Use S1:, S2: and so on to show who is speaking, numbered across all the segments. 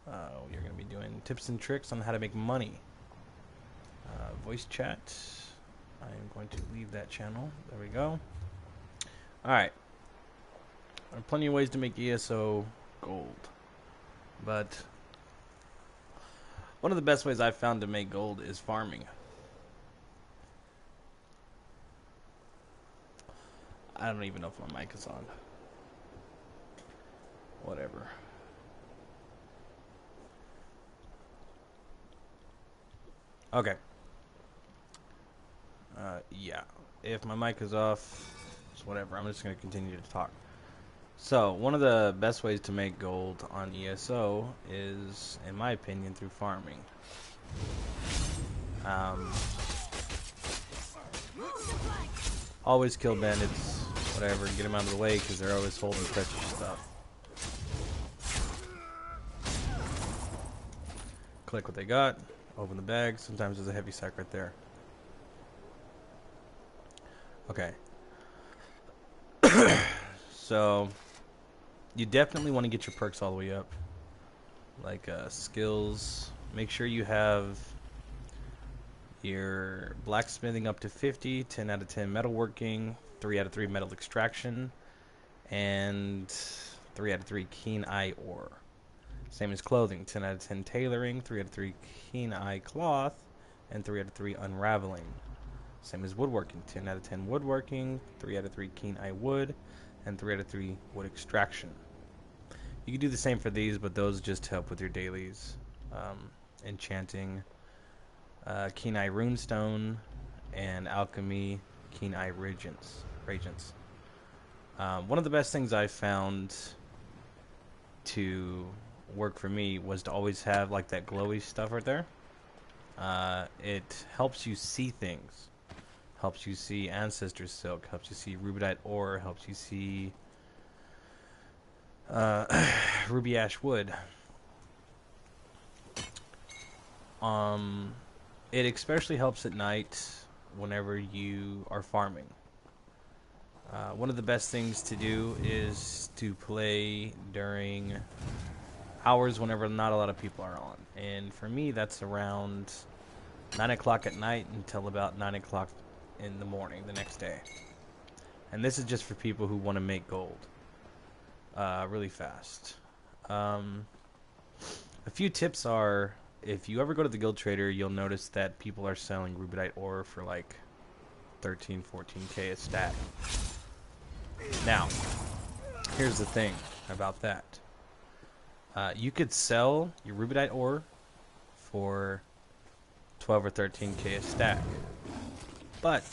S1: You're going to be doing tips and tricks on how to make money. Voice chat. I am going to leave that channel. There we go. Alright. There are plenty of ways to make ESO gold. But one of the best ways I've found to make gold is farming. I don't even know if my mic is on. Whatever. Okay. Yeah. If my mic is off, it's whatever. I'm just going to continue to talk. So, one of the best ways to make gold on ESO is, in my opinion, through farming. Always kill bandits, whatever, get them out of the way because they're always holding precious stuff. Click what they got, open the bag. Sometimes there's a heavy sack right there. Okay. So, you definitely want to get your perks all the way up. Like skills. Make sure you have your blacksmithing up to 50, 10 out of 10 metalworking, 3 out of 3 metal extraction, and 3 out of 3 keen eye ore. Same as clothing, 10 out of 10 tailoring, 3 out of 3 keen eye cloth, and 3 out of 3 unraveling. Same as woodworking, 10 out of 10 woodworking, 3 out of 3 keen eye wood, and 3 out of 3 wood extraction. You can do the same for these, but those just help with your dailies. Enchanting, keen eye runestone, and alchemy, keen eye regents. One of the best things I found to work for me was to always have like that glowy stuff right there. It helps you see things. Helps you see ancestor silk, helps you see rubidite ore, helps you see ruby ash wood. It especially helps at night whenever you are farming. One of the best things to do is to play during hours whenever not a lot of people are on. And for me, that's around 9 o'clock at night until about 9 o'clock in the morning the next day. And this is just for people who want to make gold really fast. A few tips are, if you ever go to the guild trader, you'll notice that people are selling rubidite ore for like 13, 14k a stack. Now, here's the thing about that. You could sell your rubidite ore for 12 or 13k a stack. But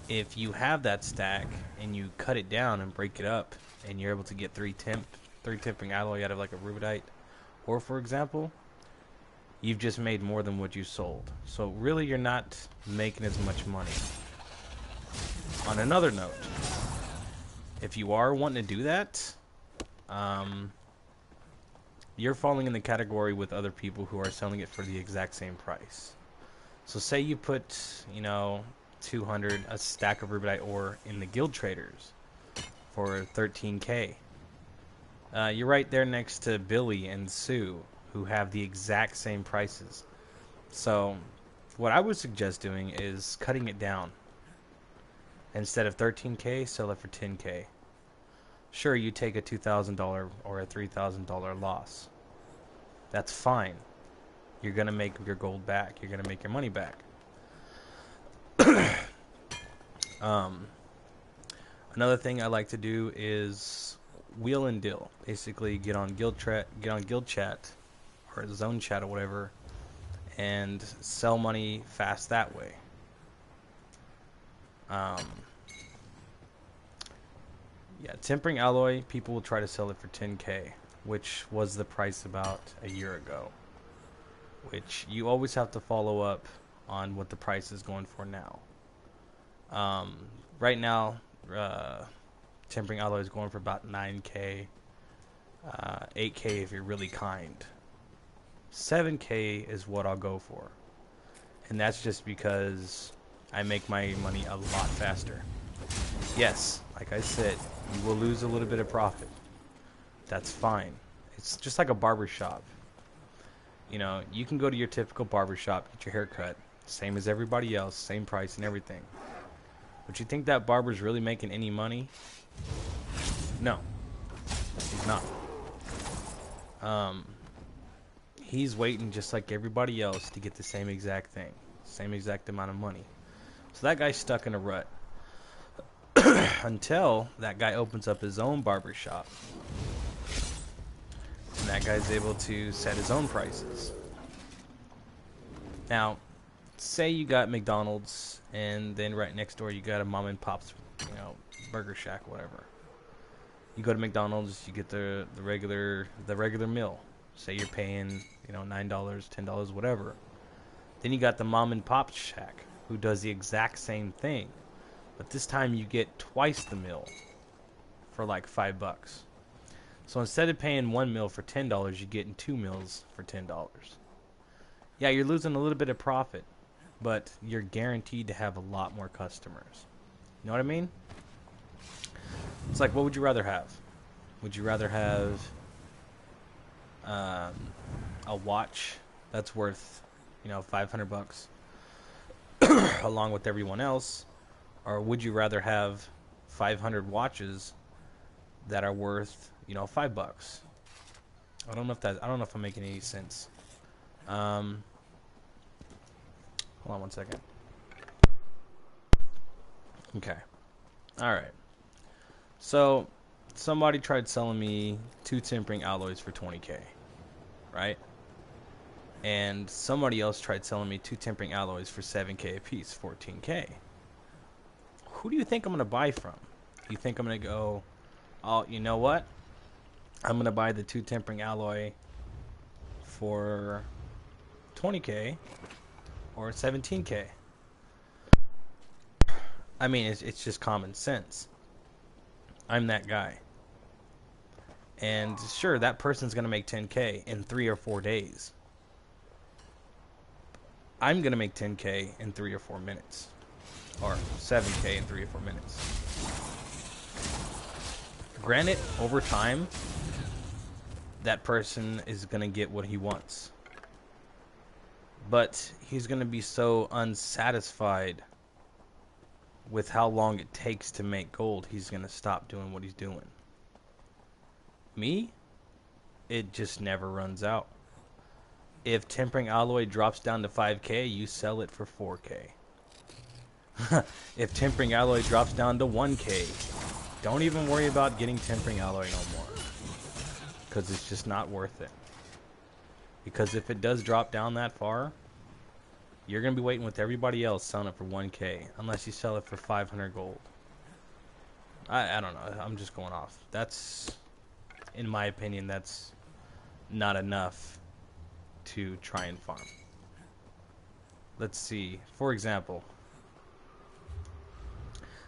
S1: if you have that stack and you cut it down and break it up and you're able to get 3 tempering alloy out of like a rubidite ore, for example, you've just made more than what you sold. So really you're not making as much money. On another note, if you are wanting to do that, you're falling in the category with other people who are selling it for the exact same price. So say you put, 200, a stack of rubidite ore in the guild traders for 13k. You're right there next to Billy and Sue, who have the exact same prices. So what I would suggest doing is cutting it down. Instead of 13k, sell it for 10k. Sure, you take a $2,000 or a $3,000 loss. That's fine. You're going to make your gold back. You're going to make your money back. Another thing I like to do is wheel and deal. Basically, get on guild chat or zone chat or whatever, and sell money fast that way. Yeah, tempering alloy, people will try to sell it for 10k, which was the price about a year ago. Which you always have to follow up on what the price is going for now. Right now, tempering alloy is going for about 9k, 8k if you're really kind. 7k is what I'll go for. And that's just because I make my money a lot faster. Yes, like I said, you will lose a little bit of profit. That's fine. It's just like a barber shop. You know, you can go to your typical barber shop, get your hair cut, same as everybody else, same price and everything. But you think that barber's really making any money? No, he's not. Um, he's waiting just like everybody else to get the same exact thing, same exact amount of money. So that guy's stuck in a rut until that guy opens up his own barber shop, and that guy's able to set his own prices. Now, say you got McDonald's, and then right next door you got a mom and pop's, you know, burger shack, whatever. You go to McDonald's, you get the regular meal. Say you're paying, you know, $9, $10, whatever. Then you got the mom and pop shack who does the exact same thing, but this time you get twice the meal for like $5. So instead of paying one meal for $10, you're getting two meals for $10. Yeah, you're losing a little bit of profit, but you're guaranteed to have a lot more customers. You know what I mean? It's like, what would you rather have? Would you rather have a watch that's worth, you know, $500 along with everyone else, or would you rather have 500 watches that are worth, you know, $5? I don't know if I'm making any sense. Hold on one second. Okay. All right. So somebody tried selling me 2 tempering alloys for 20K, right? And somebody else tried selling me 2 tempering alloys for 7K a piece, 14K. Who do you think I'm going to buy from? You think I'm going to go, oh, you know what? I'm going to buy the 2 tempering alloy for 20K or 17K? I mean, it's just common sense. I'm that guy. And sure, that person's going to make 10K in 3 or 4 days. I'm going to make 10K in 3 or 4 minutes. Or 7K in 3 or 4 minutes. Granted, over time, that person is going to get what he wants. But he's going to be so unsatisfied with how long it takes to make gold, he's going to stop doing what he's doing. Me? It just never runs out. If tempering alloy drops down to 5K, you sell it for 4K. If tempering alloy drops down to 1K, don't even worry about getting tempering alloy no more. Because it's just not worth it. Because if it does drop down that far, you're going to be waiting with everybody else selling it for 1K. Unless you sell it for 500 gold. I don't know. I'm just going off. That's, in my opinion, that's not enough to try and farm. Let's see. For example,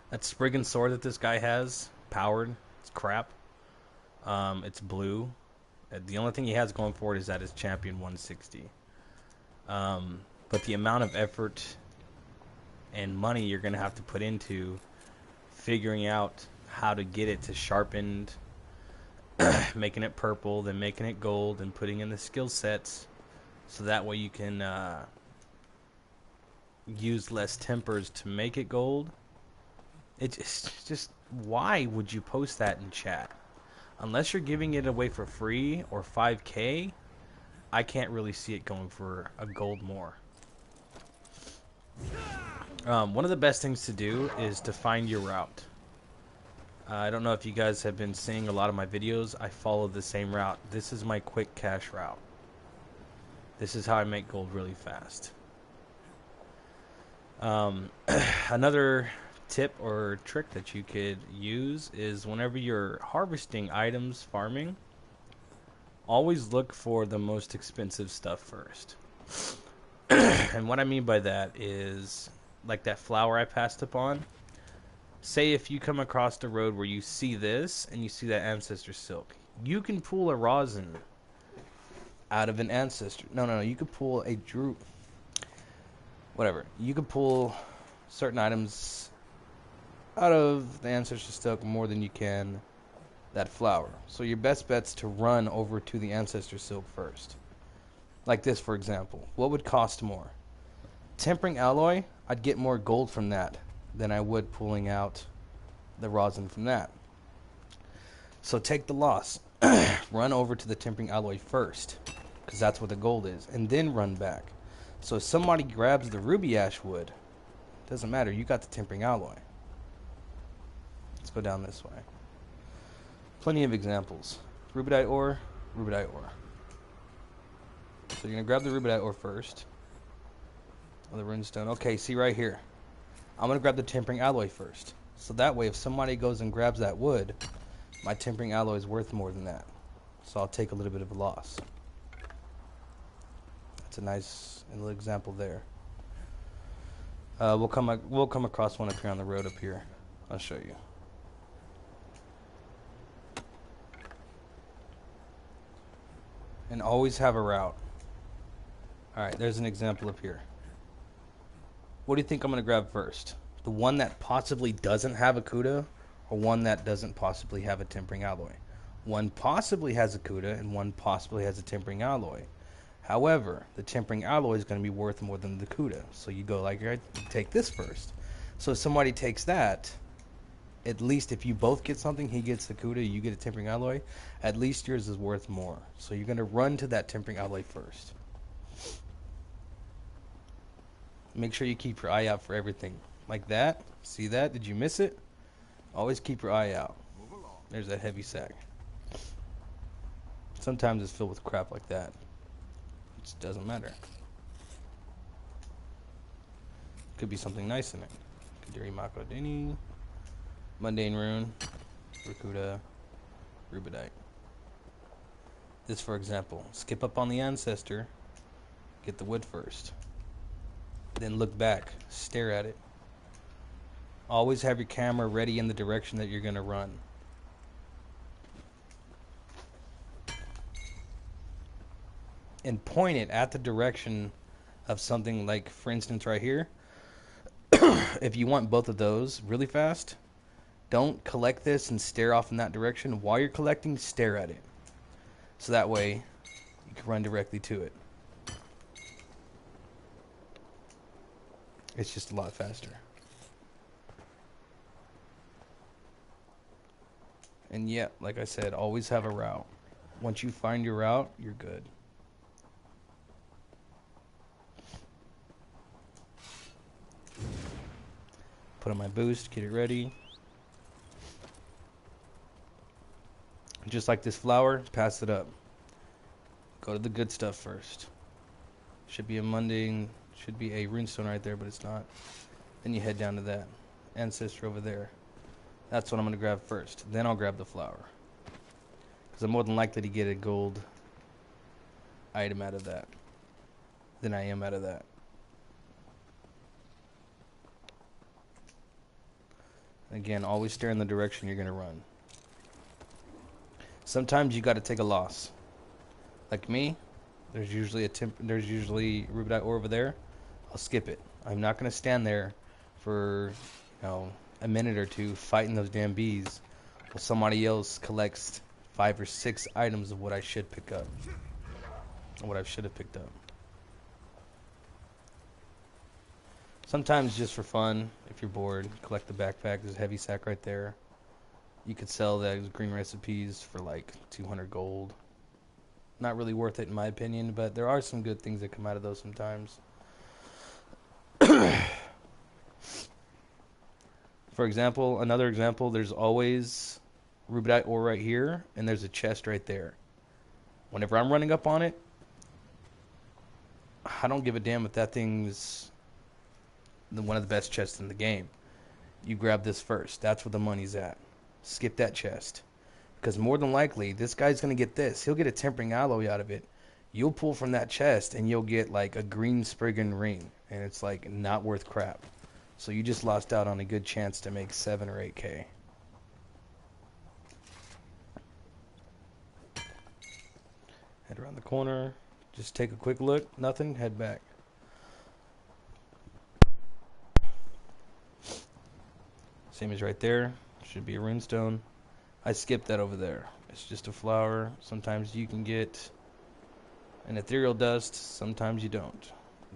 S1: that Spriggan sword that this guy has, powered, it's crap. It's blue. The only thing he has going for it is that it's champion 160. But the amount of effort and money you're going to have to put into figuring out how to get it to sharpened, making it purple, then making it gold, and putting in the skill sets so that way you can use less tempers to make it gold. It's just, why would you post that in chat? Unless you're giving it away for free or 5K, I can't really see it going for a gold more. One of the best things to do is to find your route. I don't know if you guys have been seeing a lot of my videos. I follow the same route. This is my quick cash route. This is how I make gold really fast. Another tip or trick that you could use is whenever you're harvesting items farming, always look for the most expensive stuff first. And what I mean by that is, like that flower I passed up on. Say if you come across the road where you see this and you see that ancestor silk, you can pull a rosin out of an ancestor. No, you could pull a whatever. You could pull certain items out of the ancestor silk more than you can that flower. So your best bet's to run over to the ancestor silk first. Like this, for example. What would cost more? Tempering alloy, I'd get more gold from that than I would pulling out the rosin from that. So take the loss. Run over to the tempering alloy first, because that's what the gold is, and then run back. So if somebody grabs the ruby ash wood, doesn't matter, you got the tempering alloy. Let's go down this way. Plenty of examples. Rubidite ore, rubidite ore. So you're going to grab the rubidite ore first. Or the runestone. Okay, see right here. I'm going to grab the tempering alloy first. So that way, if somebody goes and grabs that wood, my tempering alloy is worth more than that. So I'll take a little bit of a loss. That's a nice little example there. We'll come across one up here on the road up here. I'll show you. And always have a route. Alright, there's an example up here. What do you think I'm going to grab first? The one that possibly doesn't have a Kuda, or one that doesn't possibly have a tempering alloy? One possibly has a Kuda, and one possibly has a tempering alloy. However, the tempering alloy is going to be worth more than the Kuda. So you go like, you take this first. So if somebody takes that, at least if you both get something, he gets the Kuda, you get a tempering alloy, at least yours is worth more. So you're going to run to that tempering alloy first. Make sure you keep your eye out for everything. Like that. See that? Did you miss it? Always keep your eye out. There's that heavy sack. Sometimes it's filled with crap like that. It doesn't matter. Could be something nice in it. Kadiri Mako Dini. Mundane Rune. Rakuda. Rubidite. This, for example. Skip up on the ancestor. Get the wood first. Then look back. Stare at it. Always have your camera ready in the direction that you're going to run. And point it at the direction of something like, for instance, right here. If you want both of those really fast, don't collect this and stare off in that direction. While you're collecting, stare at it. So that way, you can run directly to it. It's just a lot faster. And yeah, like I said, always have a route. Once you find your route, you're good. Put on my boost, get it ready. Just like this flower, pass it up. Go to the good stuff first. Should be a mundane, should be a runestone right there, but it's not. Then you head down to that ancestor over there. That's what I'm going to grab first. Then I'll grab the flower. Because I'm more than likely to get a gold item out of that than I am out of that. Again, always stare in the direction you're going to run. Sometimes you got to take a loss. Like me, there's usually rubidite ore over there. I'll skip it. I'm not going to stand there for, a minute or two fighting those damn bees while somebody else collects 5 or 6 items of what I should pick up. What I should have picked up. Sometimes just for fun, if you're bored, collect the backpack. There's a heavy sack right there. You could sell those green recipes for like 200 gold. Not really worth it in my opinion, but there are some good things that come out of those sometimes. For example, another example, there's always rubidite ore right here, and there's a chest right there. Whenever I'm running up on it, I don't give a damn if that thing's one of the best chests in the game. You grab this first. That's where the money's at. Skip that chest. Because more than likely, this guy's going to get this. He'll get a tempering alloy out of it. You'll pull from that chest, and you'll get like a green Spriggan ring. And it's like not worth crap. So you just lost out on a good chance to make 7 or 8K. Head around the corner. Just take a quick look. Nothing. Head back. Same as right there. Should be a runestone. I skipped that over there. It's just a flower. Sometimes you can get And ethereal dust, sometimes you don't.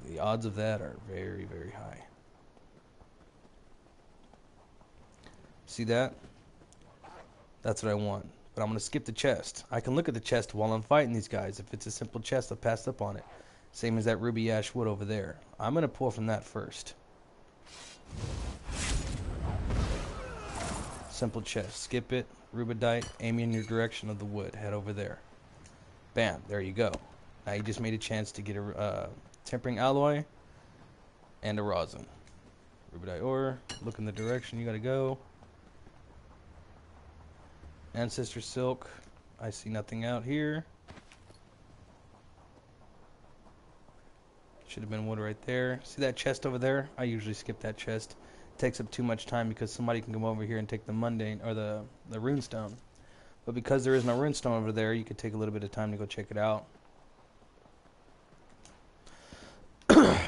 S1: The odds of that are very, very high. See that? That's what I want. But I'm going to skip the chest. I can look at the chest while I'm fighting these guys. If it's a simple chest, I'll pass up on it. Same as that ruby ash wood over there. I'm going to pull from that first. Simple chest. Skip it. Rubidite. Aim in your direction of the wood. Head over there. Bam. There you go. Now you just made a chance to get a tempering alloy and a rosin. Rubidite ore. Look in the direction you got to go. Ancestor silk. I see nothing out here. Should have been wood right there. See that chest over there? I usually skip that chest. It takes up too much time because somebody can come over here and take the mundane or the runestone. But because there is no runestone over there, you could take a little bit of time to go check it out.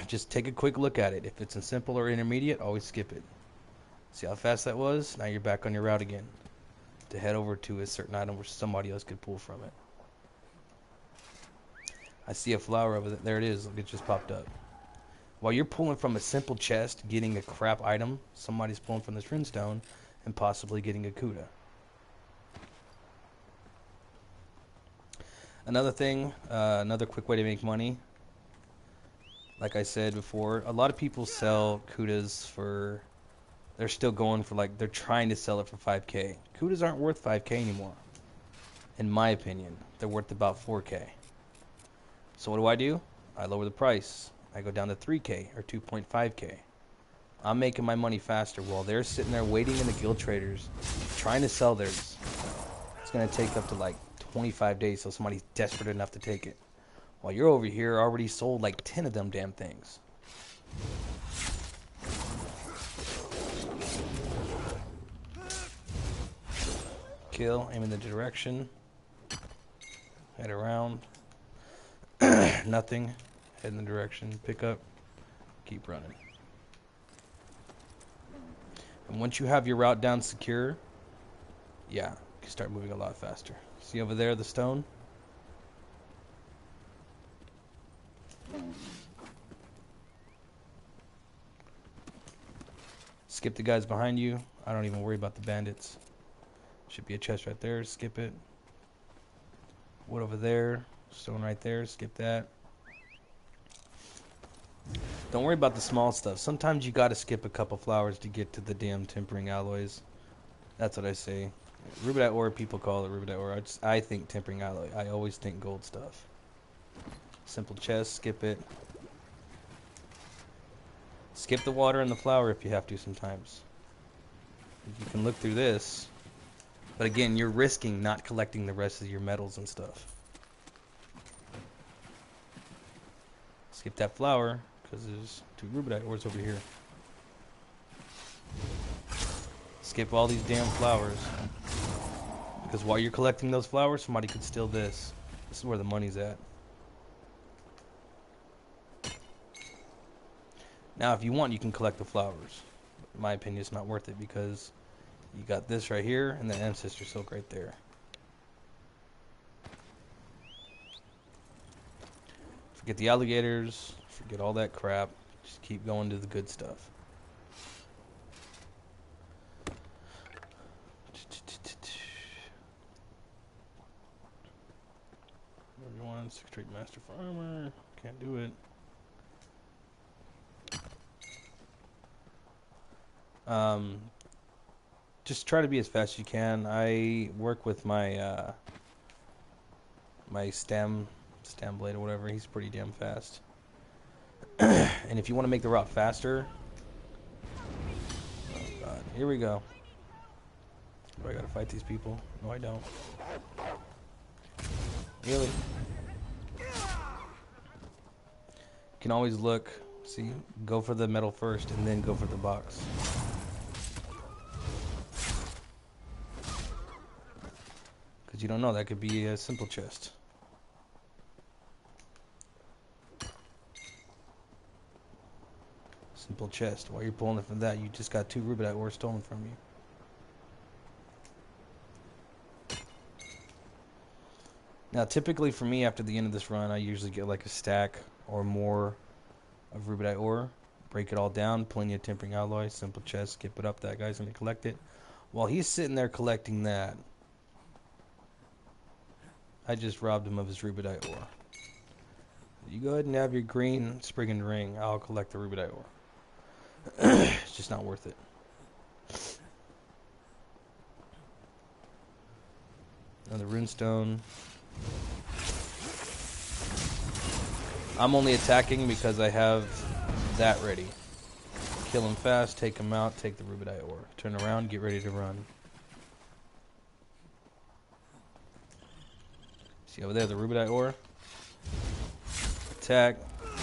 S1: Just take a quick look at it. If it's in simple or intermediate, always skip it. See how fast that was? Now you're back on your route again to head over to a certain item where somebody else could pull from it. I see a flower over there. There it is. Look, it just popped up. While you're pulling from a simple chest, getting a crap item, somebody's pulling from this runestone and possibly getting a Kuda. Another thing, another quick way to make money. Like I said before, a lot of people sell Kudas for... They're still going for like... They're trying to sell it for 5K. Kudas aren't worth 5K anymore. In my opinion. They're worth about 4K. So what do? I lower the price. I go down to 3K or 2.5K. I'm making my money faster while they're sitting there waiting in the guild traders trying to sell theirs. It's going to take up to like 25 days so somebody's desperate enough to take it. While you're over here already sold like 10 of them damn things. Kill, aim in the direction. Head around. Nothing. Head in the direction. Pick up. Keep running. And once you have your route down secure, yeah, you can start moving a lot faster. See over there the stone? Skip the guys behind you. I don't even worry about the bandits. Should be a chest right there. Skip it. Wood over there. Stone right there. Skip that. Don't worry about the small stuff. Sometimes you gotta skip a couple flowers to get to the damn tempering alloys. That's what I say. Rubidite ore, people call it rubidite ore. I think tempering alloy. I always think gold stuff. Simple chest. Skip it. Skip the water and the flower if you have to sometimes. You can look through this. But again, you're risking not collecting the rest of your metals and stuff. Skip that flower, because there's 2 rubidite ores over here. Skip all these damn flowers. Because while you're collecting those flowers, somebody could steal this. This is where the money's at. Now, if you want, you can collect the flowers. In my opinion, it's not worth it because you got this right here and the ancestor silk right there. Forget the alligators. Forget all that crap. Just keep going to the good stuff. Everyone, 6 straight master farmer. Can't do it. Just try to be as fast as you can. I work with my my stem blade or whatever. He's pretty damn fast. And if you want to make the route faster, oh god, here we go. Do I gotta fight these people? No, I don't. Really? You can always look. See, go for the metal first, and then go for the box. Because you don't know, that could be a simple chest. Simple chest. While you're pulling it from that, you just got 2 rubidite ore stolen from you. Now, typically for me, after the end of this run, I usually get like a stack or more of rubidite ore. Break it all down, plenty of tempering alloy, simple chest, skip it up. That guy's going to collect it. While he's sitting there collecting that, I just robbed him of his rubidite ore. You go ahead and have your green spriggan ring. I'll collect the rubidite ore. It's just not worth it. Another runestone. I'm only attacking because I have that ready. Kill him fast, take him out, take the rubidite ore. Turn around, get ready to run. See over there, the rubidite ore? Attack,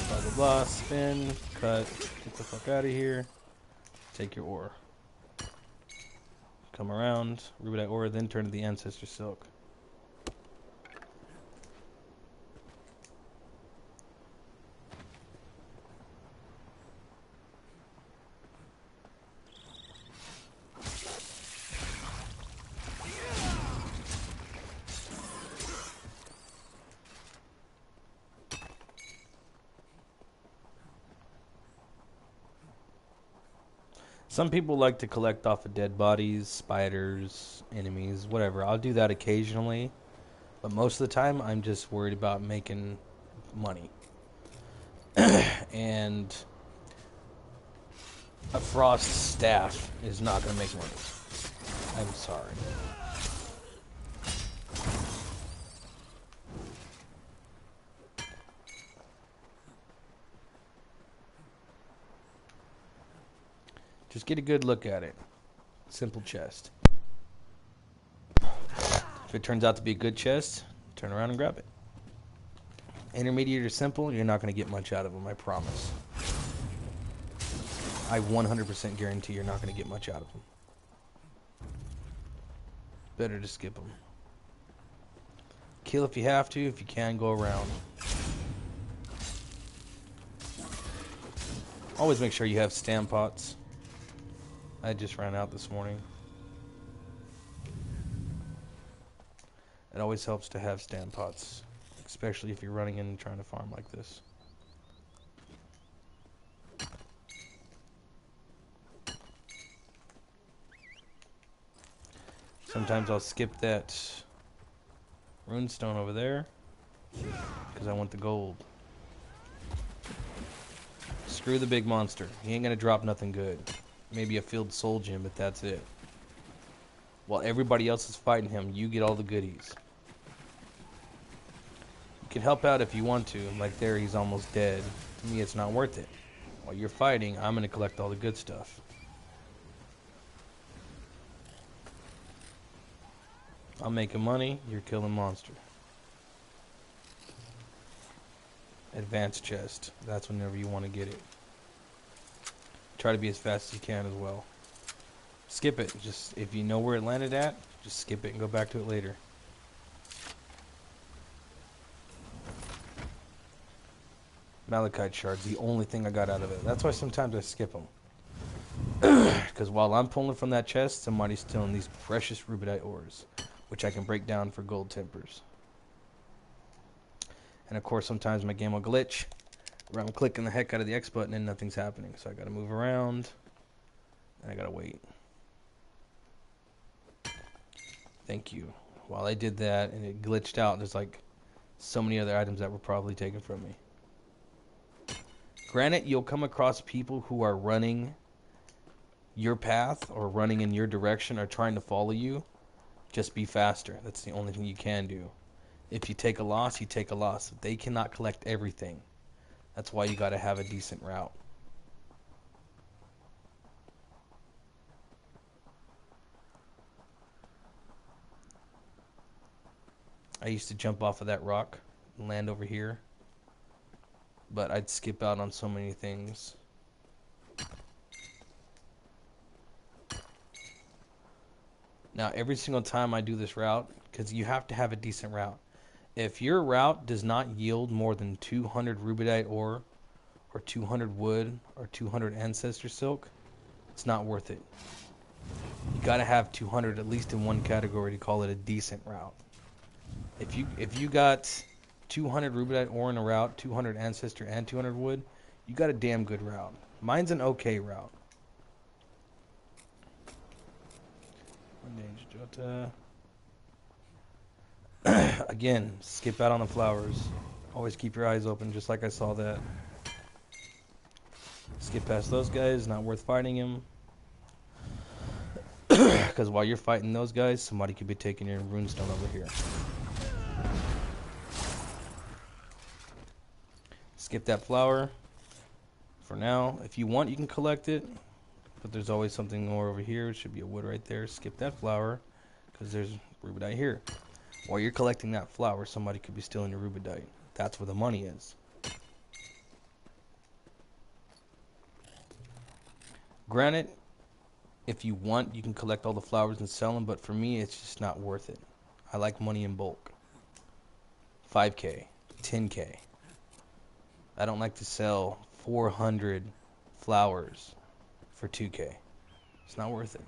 S1: blah blah blah, spin, cut, get the fuck out of here. Take your ore. Come around, rubidite ore, then turn to the ancestor silk. Some people like to collect off of dead bodies, spiders, enemies, whatever. I'll do that occasionally, but most of the time I'm just worried about making money. And a frost staff is not going to make money. I'm sorry. Just get a good look at it. Simple chest. If it turns out to be a good chest, turn around and grab it. Intermediate or simple, you're not going to get much out of them, I promise. I 100% guarantee you're not going to get much out of them. Better to skip them. Kill if you have to. If you can, go around. Always make sure you have stand pots. I just ran out this morning. It always helps to have stand pots, especially if you're running in and trying to farm like this. Sometimes I'll skip that runestone over there because I want the gold. Screw the big monster. He ain't gonna drop nothing good. Maybe a field soul gem, but that's it. While everybody else is fighting him, you get all the goodies. You can help out if you want to. Like there, he's almost dead. To me, it's not worth it. While you're fighting, I'm going to collect all the good stuff. I'm making money, you're killing monster. Advanced chest. That's whenever you want to get it. Try to be as fast as you can as well. Skip it. Just if you know where it landed at, just skip it and go back to it later. Malachite shards, the only thing I got out of it. That's why sometimes I skip them. Because while I'm pulling from that chest, somebody's stealing these precious rubidite ores, which I can break down for gold tempers. And of course, sometimes my game will glitch, where I'm clicking the heck out of the X button and nothing's happening. So I gotta move around, and I gotta wait. Thank you. While I did that and it glitched out, there's like so many other items that were probably taken from me. Granted, you'll come across people who are running your path or running in your direction or trying to follow you. Just be faster. That's the only thing you can do. If you take a loss, you take a loss. They cannot collect everything. That's why you got to have a decent route. I used to jump off of that rock and land over here, but I'd skip out on so many things. Now, every single time I do this route, because you have to have a decent route. If your route does not yield more than 200 rubidite ore, or 200 wood, or 200 ancestor silk, it's not worth it. You gotta have 200 at least in one category to call it a decent route. If you got 200 rubidite ore in a route, 200 ancestor, and 200 wood, you got a damn good route. Mine's an okay route. Again, skip out on the flowers. Always keep your eyes open, just like I saw that. Skip past those guys, not worth fighting him. Because while you're fighting those guys, somebody could be taking your runestone over here. Skip that flower. For now, if you want, you can collect it. But there's always something more over here. It should be a wood right there. Skip that flower, because there's rubidite here. While you're collecting that flower, somebody could be stealing your rubidite. That's where the money is. Granted, if you want, you can collect all the flowers and sell them, but for me, it's just not worth it. I like money in bulk. 5K, 10K. I don't like to sell 400 flowers for 2K. It's not worth it.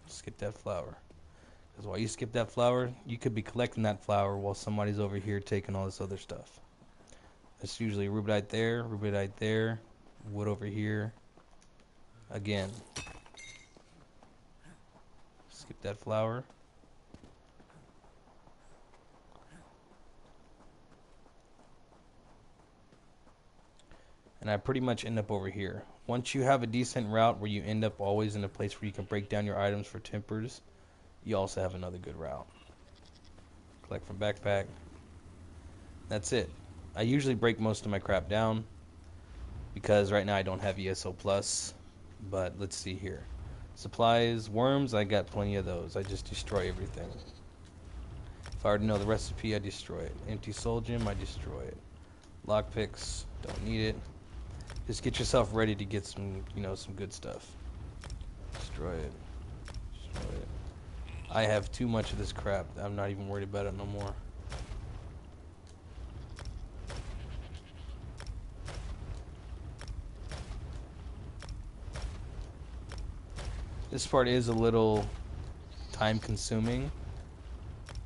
S1: Skip that flower. Because while you skip that flower, you could be collecting that flower while somebody's over here taking all this other stuff. It's usually rubidite there, wood over here. Again. Skip that flower. And I pretty much end up over here. Once you have a decent route where you end up always in a place where you can break down your items for tempers, you also have another good route. Collect from backpack. That's it. I usually break most of my crap down because right now I don't have ESO plus. But let's see here. Supplies, worms, I got plenty of those. I just destroy everything. If I already know the recipe, I destroy it. Empty soul gem, I destroy it. Lockpicks, don't need it. Just get yourself ready to get some, some good stuff. Destroy it. Destroy it. I have too much of this crap. I'm not even worried about it no more. This part is a little time consuming,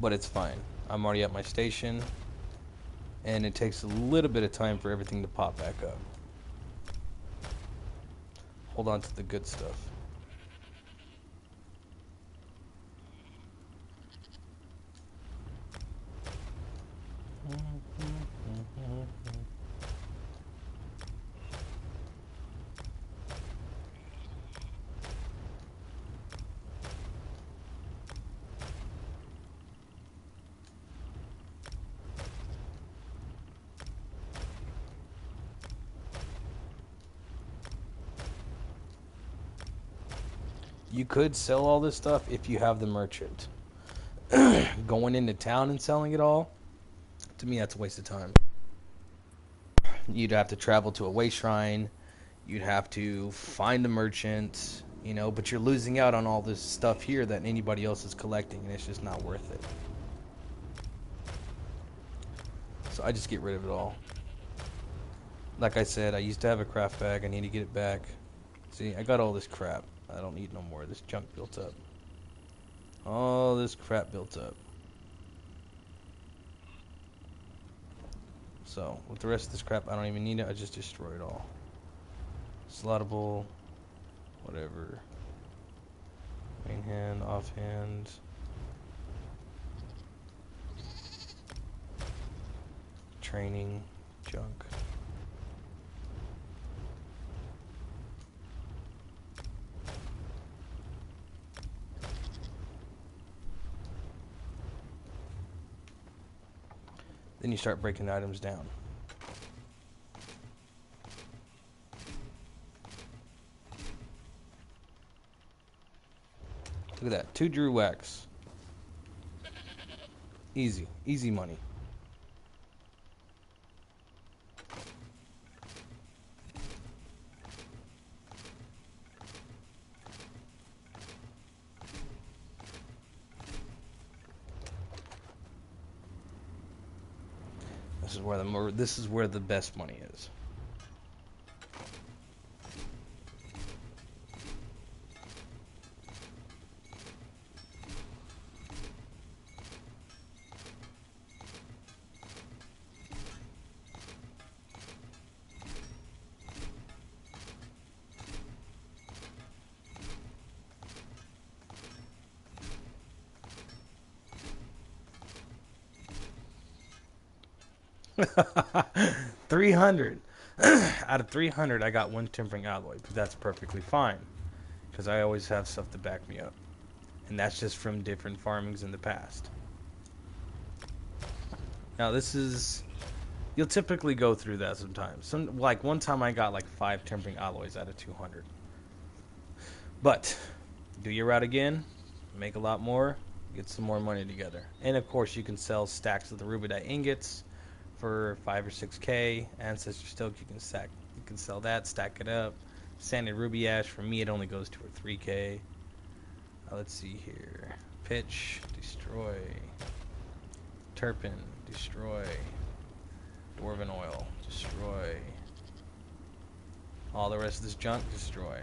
S1: but it's fine. I'm already at my station, and it takes a little bit of time for everything to pop back up. Hold on to the good stuff. You could sell all this stuff if you have the merchant. Going into town and selling it all, to me, that's a waste of time. You'd have to travel to a way shrine. You'd have to find a merchant, but you're losing out on all this stuff here that anybody else is collecting, and it's just not worth it. So I just get rid of it all. Like I said, I used to have a craft bag. I need to get it back. See, I got all this crap. I don't need no more. This junk built up. All this crap built up. So, with the rest of this crap, I don't even need it. I just destroy it all. Slottable. Whatever. Main hand, offhand. Training. Junk. Then you start breaking the items down. Look at that. 2 Drew wax. Easy. Easy money. This is where the best money is. 300. Out of 300, I got one tempering alloy, but that's perfectly fine because I always have stuff to back me up, and that's just from different farmings in the past. Now this is, you'll typically go through that sometimes. Like one time I got like 5 tempering alloys out of 200. But do your route again, make a lot more, get some more money together, and of course you can sell stacks of the rubidite ingots for 5 or 6k. Ancestor Stoke, you can sell that, stack it up. Sanded ruby ash, for me it only goes to a 3k. Let's see here. Pitch, destroy. Turpin, destroy. Dwarven oil, destroy. All the rest of this junk, destroy.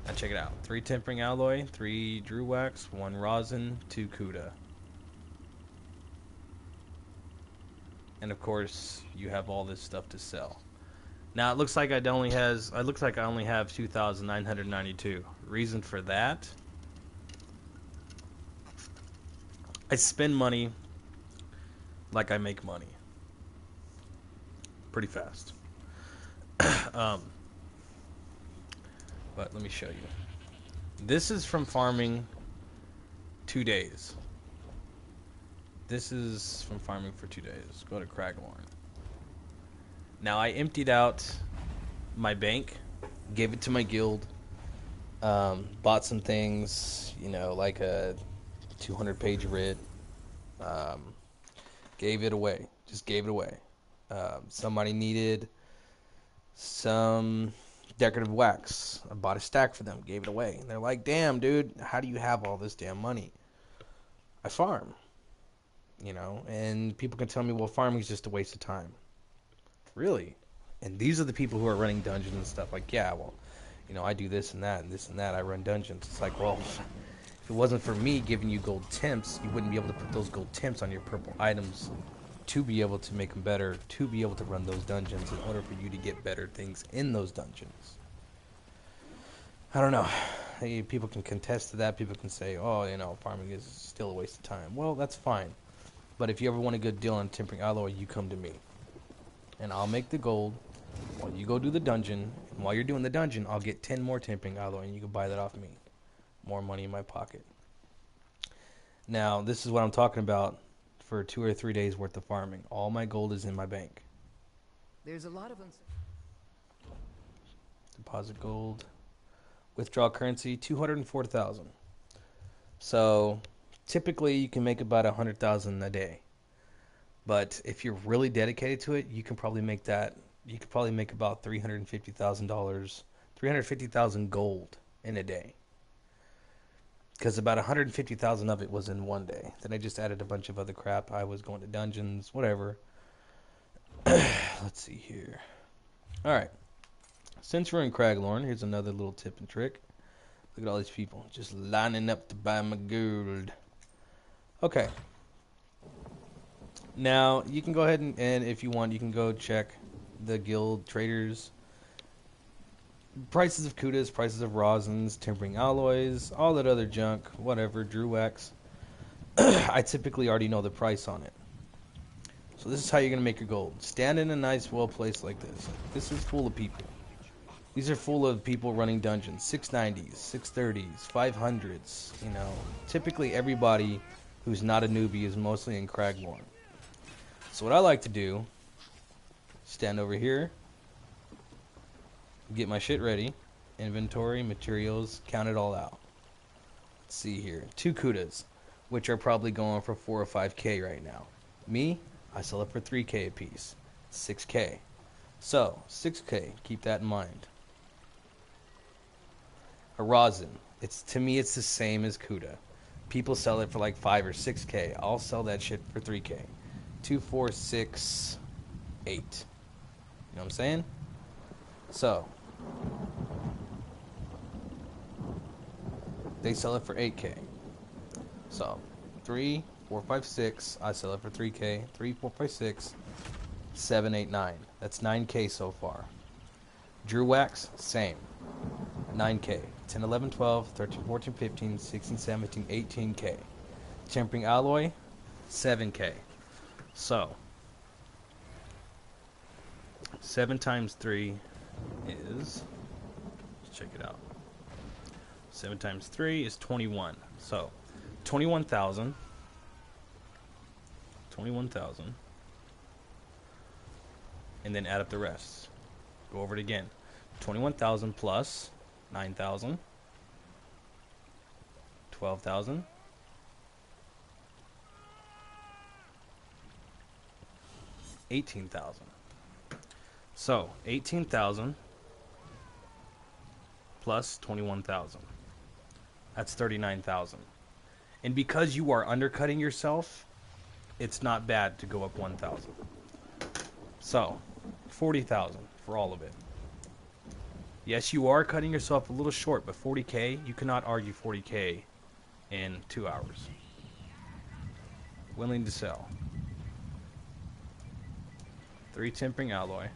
S1: Now check it out. 3 tempering alloy, 3 drew wax, 1 rosin, 2 Kuda. And of course, you have all this stuff to sell. Now it looks like I only have 2,992. Reason for that? I spend money like I make money. Pretty fast. But let me show you. This is from farming 2 days. This is from farming for 2 days. Go to Craglorn. Now I emptied out my bank, gave it to my guild, bought some things, you know, like a 200-page writ, gave it away. Just gave it away. Somebody needed some decorative wax. I bought a stack for them, gave it away. And they're like, damn, dude, how do you have all this damn money? I farm. You know, and people can tell me, well, farming is just a waste of time. Really? And these are the people who are running dungeons and stuff. Like, yeah, well, you know, I do this and that and this and that. I run dungeons. It's like, well, if it wasn't for me giving you gold temps, you wouldn't be able to put those gold temps on your purple items to be able to make them better, to be able to run those dungeons in order for you to get better things in those dungeons. I don't know. People can contest to that. People can say, oh, you know, farming is still a waste of time. Well, that's fine. But if you ever want a good deal on tempering alloy, you come to me. And I'll make the gold while you go do the dungeon. And while you're doing the dungeon, I'll get 10 more tempering alloy, and you can buy that off me. More money in my pocket. Now, this is what I'm talking about for 2 or 3 days worth of farming. All my gold is in my bank.
S2: There's a lot of
S1: Deposit gold. Withdraw currency, 204,000. So typically you can make about 100,000 a day. But if you're really dedicated to it, you can probably make that. You could probably make about $350,000, 350,000 gold in a day. Because about 150,000 of it was in one day. Then I just added a bunch of other crap. I was going to dungeons, whatever. Let's see here. All right. Since we're in Craglorn, here's another little tip and trick. Look at all these people just lining up to buy my gold. Okay. Now, you can go ahead and if you want, you can go check the guild traders. Prices of kudas, prices of rosins, tempering alloys, all that other junk, whatever, drew wax. I typically already know the price on it. So this is how you're going to make your gold. Stand in a nice, well place like this. This is full of people. These are full of people running dungeons. 690s, 630s, 500s. You know, typically everybody who's not a newbie is mostly in Craglorn. So what I like to do, stand over here, get my shit ready, inventory, materials, count it all out. Let's see here, 2 kudas, which are probably going for 4 or 5k right now. Me, I sell it for 3k a piece, 6k. So 6k, keep that in mind. A rosin, to me it's the same as kuda. People sell it for like 5 or 6k. I'll sell that shit for 3k. 2, 4, 6, 8. You know what I'm saying? So they sell it for 8k. So 3, 4, 5, 6. I sell it for 3k. 3, 4, 5, 6, 7, 8, 9. That's 9k so far. Drew wax, same. 9k. 10, 11, 12, 13, 14, 15, 16, 17, 18k. tempering alloy, 7K. So 7 times 3 is, let's check it out. 7 times 3 is 21. So 21,000. 21,000. And then add up the rest. Go over it again. 21,000 plus 9,000. 12,000. 18,000. So 18,000 plus 21,000. That's 39,000. And because you are undercutting yourself, it's not bad to go up 1,000. So 40,000 for all of it. Yes, you are cutting yourself a little short, but 40K, you cannot argue 40K in 2 hours. Willing to sell. 3 tempering alloy.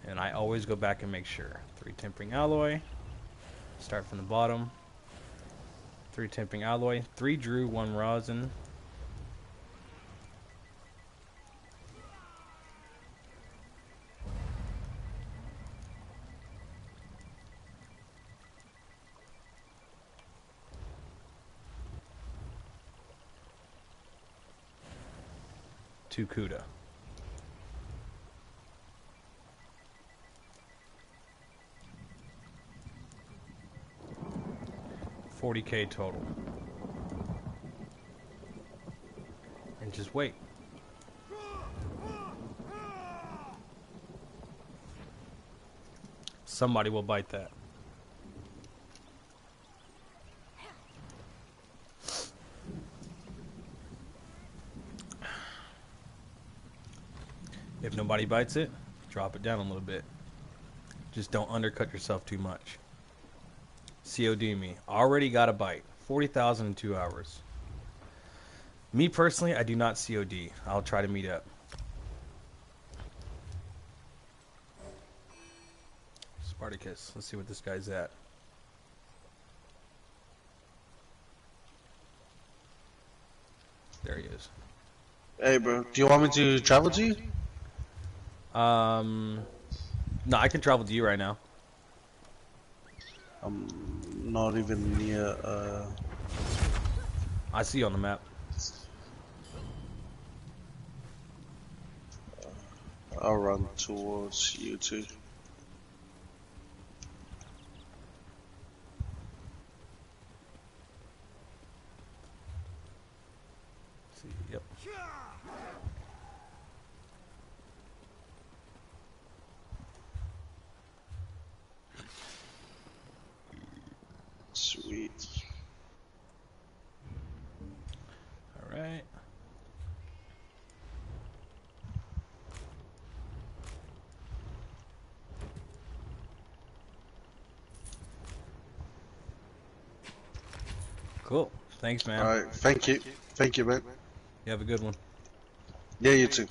S1: And I always go back and make sure. 3 tempering alloy. Start from the bottom. 3 tempering alloy. 3 Drew, 1 rosin. Two Cuda. $40K total. And just wait. Somebody will bite that. If nobody bites it, drop it down a little bit. Just don't undercut yourself too much. COD me. Already got a bite. 40,000 in 2 hours. Me personally, I do not COD. I'll try to meet up. Spartacus. Let's see what this guy's at. There he is.
S3: Hey, bro. Do you want me to travel to you?
S1: No, I can travel to you right now.
S3: I'm not even near,
S1: I see you on the map.
S3: I'll run towards you too.
S1: See, yep.
S3: Sweet.
S1: All right. Cool. Thanks, man.
S3: Alright, thank you. Thank you, man.
S1: You have a good one.
S3: Yeah, you too.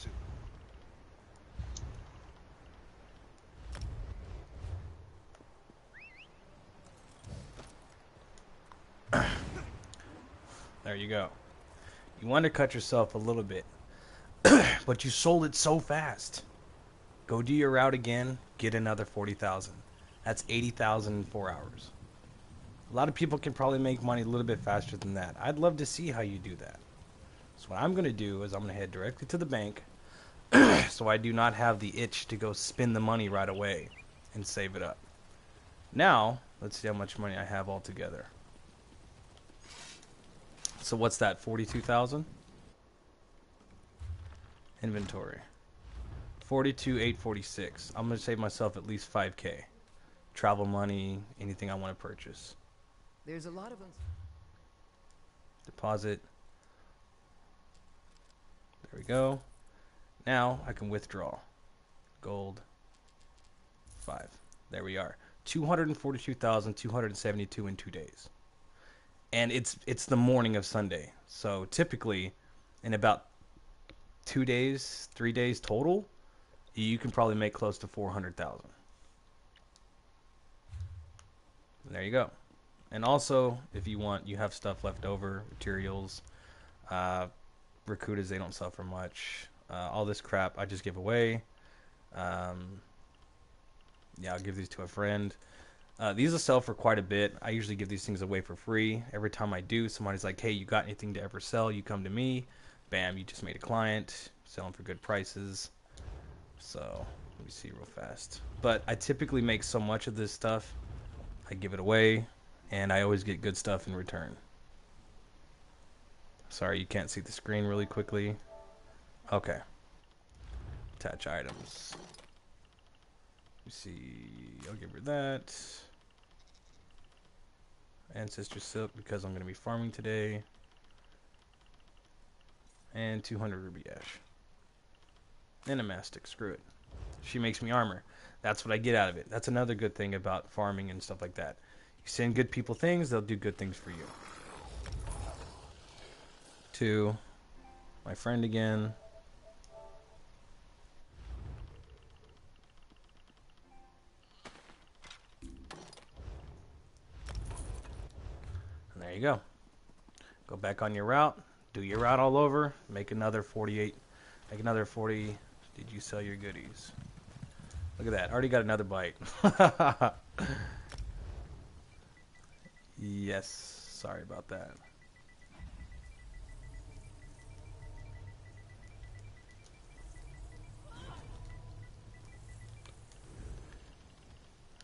S1: There you go. You undercut yourself a little bit, but you sold it so fast. Go do your route again, get another 40,000. That's 80,000 in 4 hours. A lot of people can probably make money a little bit faster than that. I'd love to see how you do that. So what I'm going to do is I'm going to head directly to the bank so I do not have the itch to go spend the money right away and save it up. Now, let's see how much money I have altogether. So what's that, 42,000? Inventory. 42,846. I'm going to save myself at least 5K. Travel money, anything I want to purchase.
S2: There's a lot of
S1: Deposit. There we go. Now I can withdraw. Gold. 5. There we are. 242,272 in 2 days. And it's the morning of Sunday. So typically in about 2 days, 3 days total, you can probably make close to 400,000. And there you go. And also, if you want, you have stuff left over, materials, Rakudas, they don't suffer much. All this crap I just give away. Yeah, I'll give these to a friend. These will sell for quite a bit. I usually give these things away for free. Every time I do, somebody's like, hey, you got anything to ever sell? You come to me. Bam, you just made a client. Sell them for good prices. So, let me see real fast. But I typically make so much of this stuff, I give it away, and I always get good stuff in return. Sorry, you can't see the screen really quickly. Okay. Attach items. Let me see. I'll give her that. Ancestor Silk because I'm going to be farming today. And 200 Ruby Ash. And a Mastic. Screw it. She makes me armor. That's what I get out of it. That's another good thing about farming and stuff like that. You send good people things, they'll do good things for you. 2. My friend again. And there you go. Go back on your route. Do your route all over. Make another 48. Make another 40. Did you sell your goodies? Look at that. Already got another bite. Yes. Sorry about that.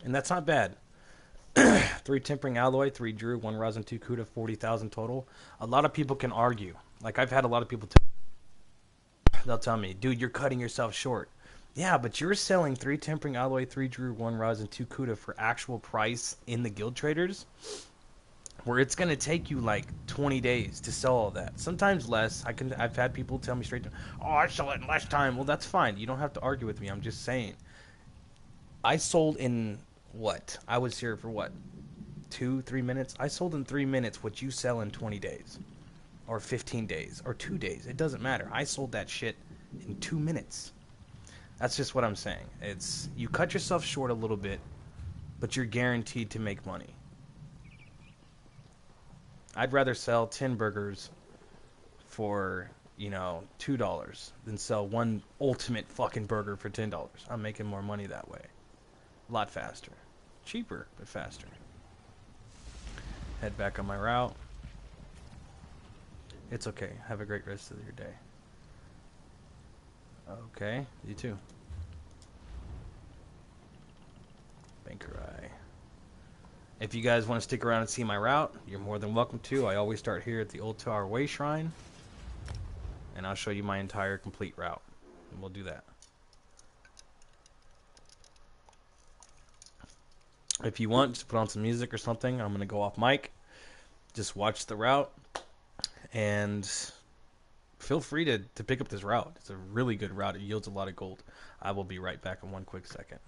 S1: And that's not bad. 3 tempering alloy, 3 drew, 1 rosin, 2 kuda, 40,000 total. A lot of people can argue. Like I've had a lot of people they'll tell me, dude, you're cutting yourself short. Yeah, but you're selling 3 tempering alloy, 3 drew, 1 rosin, 2 kuda for actual price in the guild traders, where it's gonna take you like 20 days to sell all that. Sometimes less. I've had people tell me straight to, oh, I sell it in less time. Well, that's fine. You don't have to argue with me. I'm just saying. I sold in what? I was here for what? 2-3 minutes? I sold in 3 minutes what you sell in 20 days. Or 15 days. Or 2 days. It doesn't matter. I sold that shit in 2 minutes. That's just what I'm saying. It's, you cut yourself short a little bit, but you're guaranteed to make money. I'd rather sell 10 burgers for, you know, $2 than sell one ultimate fucking burger for $10. I'm making more money that way. A lot faster. Cheaper, but faster. Head back on my route. It's okay. Have a great rest of your day. Okay, you too. Bankerai. If you guys want to stick around and see my route, you're more than welcome to. I always start here at the Old Tower Way Shrine, and I'll show you my entire complete route. And we'll do that. If you want, just put on some music or something. I'm going to go off mic. Just watch the route, and feel free to pick up this route. It's a really good route. It yields a lot of gold. I will be right back in one quick second.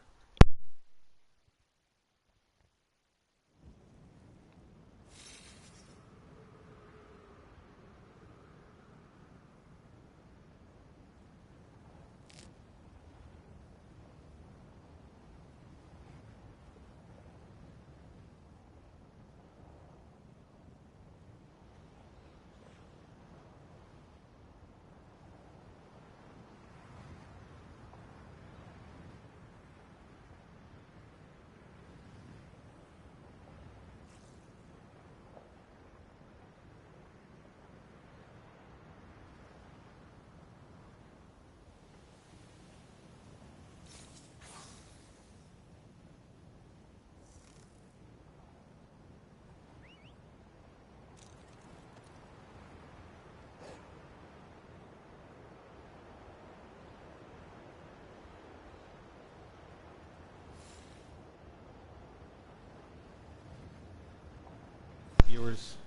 S1: Viewers.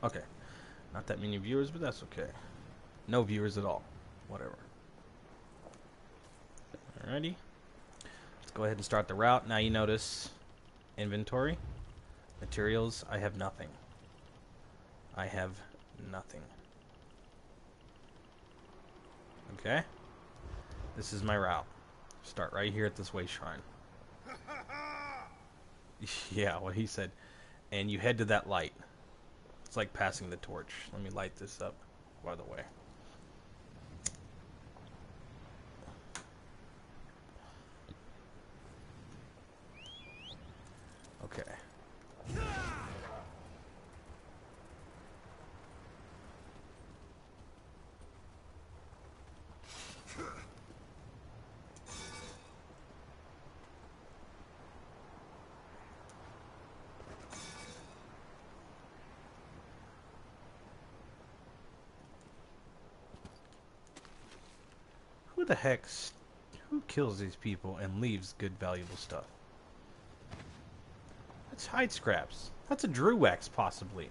S1: Okay. Not that many viewers, but that's okay. No viewers at all. Whatever. Alrighty. Let's go ahead and start the route. Now you notice inventory, materials. I have nothing. I have nothing. Okay. This is my route. Start right here at this way shrine. Yeah, what he said. and you head to that light. It's like passing the torch. Let me light this up, by the way. Okay. Who the heck's... Who kills these people and leaves good valuable stuff? That's hide scraps. That's a Drew wax, possibly.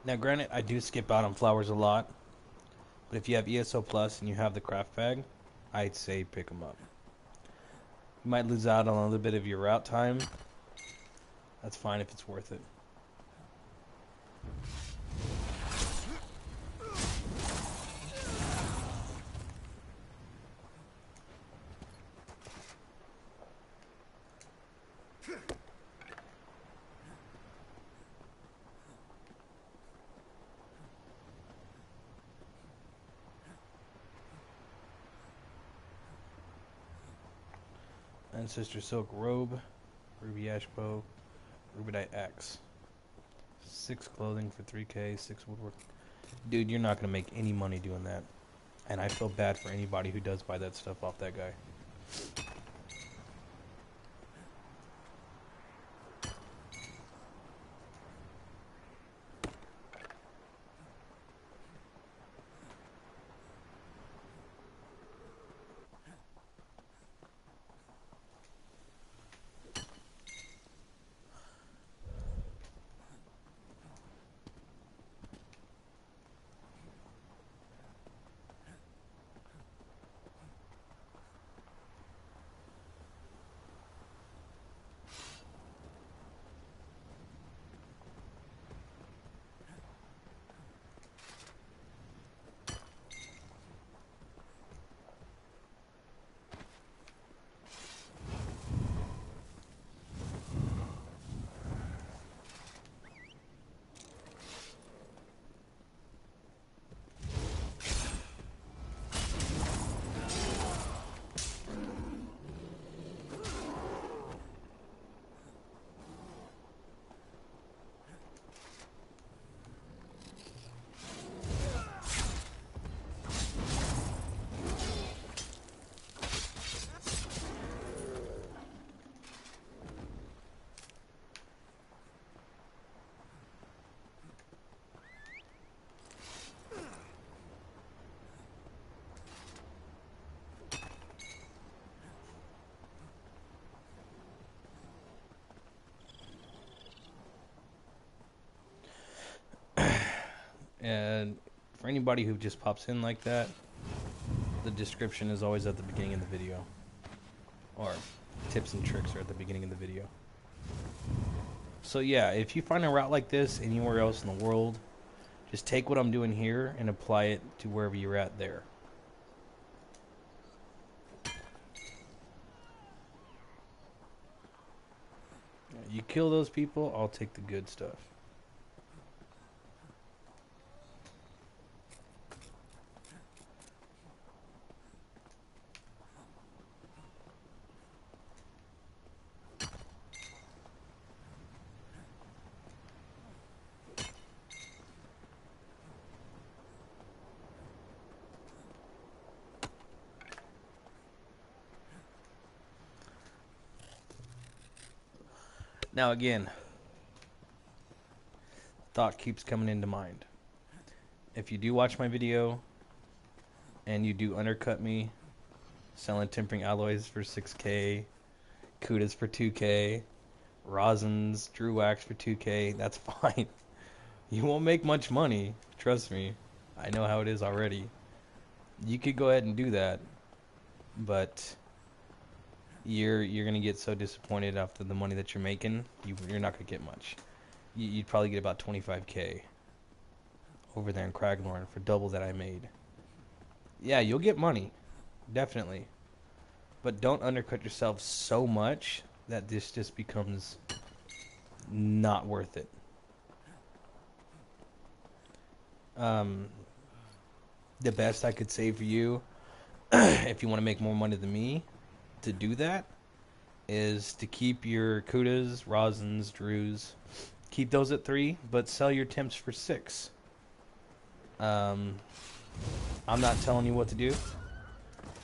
S1: Now, granted, I do skip out on flowers a lot, but if you have ESO Plus and you have the craft bag, I'd say pick them up. You might lose out on a little bit of your route time. That's fine if it's worth it. Ancestor Silk Robe, Ruby Ash Bow, Rubidite Axe. 6 clothing for 3k, 6 woodwork. Dude, you're not going to make any money doing that. And I feel bad for anybody who does buy that stuff off that guy. And for anybody who just pops in like that, the description is always at the beginning of the video. Or tips and tricks are at the beginning of the video. So yeah, if you find a route like this anywhere else in the world, just take what I'm doing here and apply it to wherever you're at there. You kill those people, I'll take the good stuff. Now again, thought keeps coming into mind. If you do watch my video and you do undercut me, selling tempering alloys for 6K, Kudas for 2K, Rosins, Drew Wax for 2K, that's fine. You won't make much money, trust me. I know how it is already. You could go ahead and do that, but you're gonna get so disappointed after the money that you're making. You're not gonna get much. You'd probably get about 25K over there in Craglorn for double that I made. Yeah, you'll get money, definitely, but don't undercut yourself so much that this just becomes not worth it. The best I could say for you, if you want to make more money than me, to do that, is to keep your Kudas, Rosins, Drews, keep those at 3, but sell your temps for 6. I'm not telling you what to do.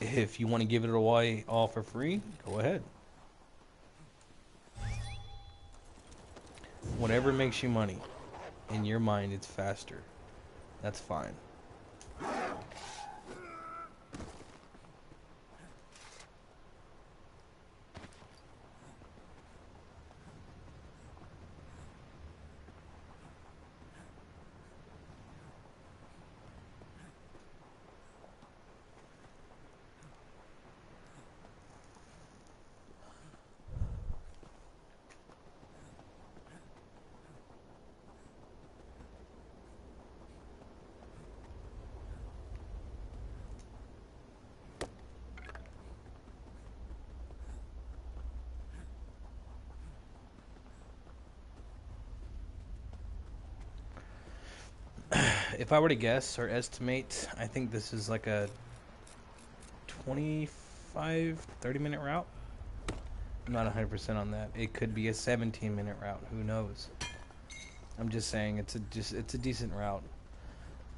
S1: If you want to give it away all for free, go ahead. Whatever makes you money. In your mind, it's faster. That's fine. If I were to guess or estimate, I think this is like a 25-30 minute route. I'm not 100% on that. It could be a 17-minute route. Who knows? I'm just saying it's a decent route.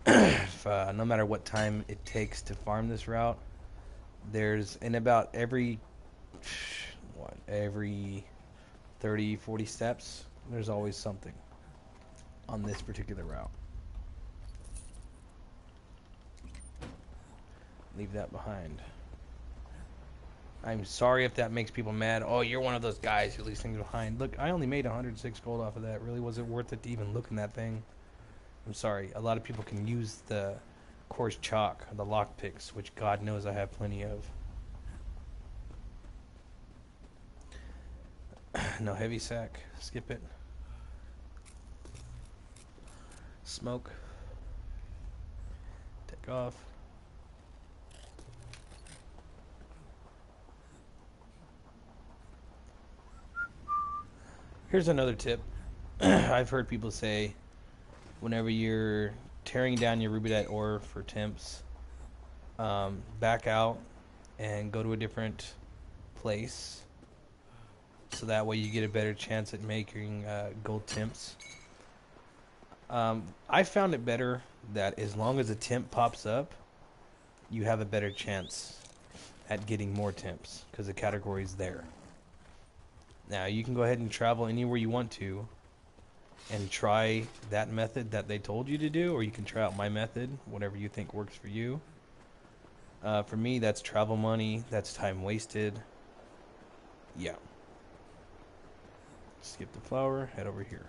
S1: If, no matter what time it takes to farm this route, there's in about every 30-40 steps, there's always something on this particular route. Leave that behind. I'm sorry if that makes people mad. Oh, you're one of those guys who leaves things behind. Look, I only made 106 gold off of that. Really, was it worth it to even look in that thing? I'm sorry. A lot of people can use the coarse chalk, the lock picks, which God knows I have plenty of. No heavy sack. Skip it. Smoke. Take off. Here's another tip. I've heard people say whenever you're tearing down your rubidite ore for temps, back out and go to a different place so that way you get a better chance at making gold temps. I found it better that as long as a temp pops up, you have a better chance at getting more temps because the category is there. Now, you can go ahead and travel anywhere you want to and try that method that they told you to do, or you can try out my method, whatever you think works for you. For me, that's travel money, that's time wasted. Yeah. Skip the flower, head over here.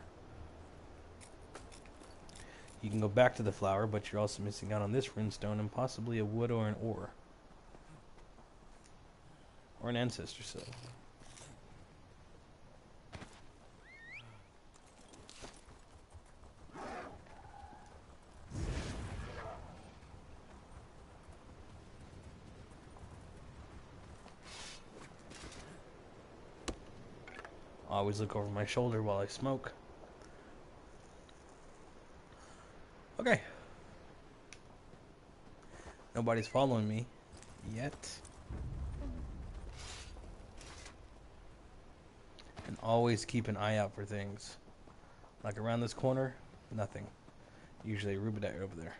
S1: You can go back to the flower, but you're also missing out on this runestone and possibly a wood or an ore. Or an ancestor cell. I always look over my shoulder while I smoke. Okay. Nobody's following me yet. And always keep an eye out for things. Like around this corner, nothing. Usually a rubidite over there.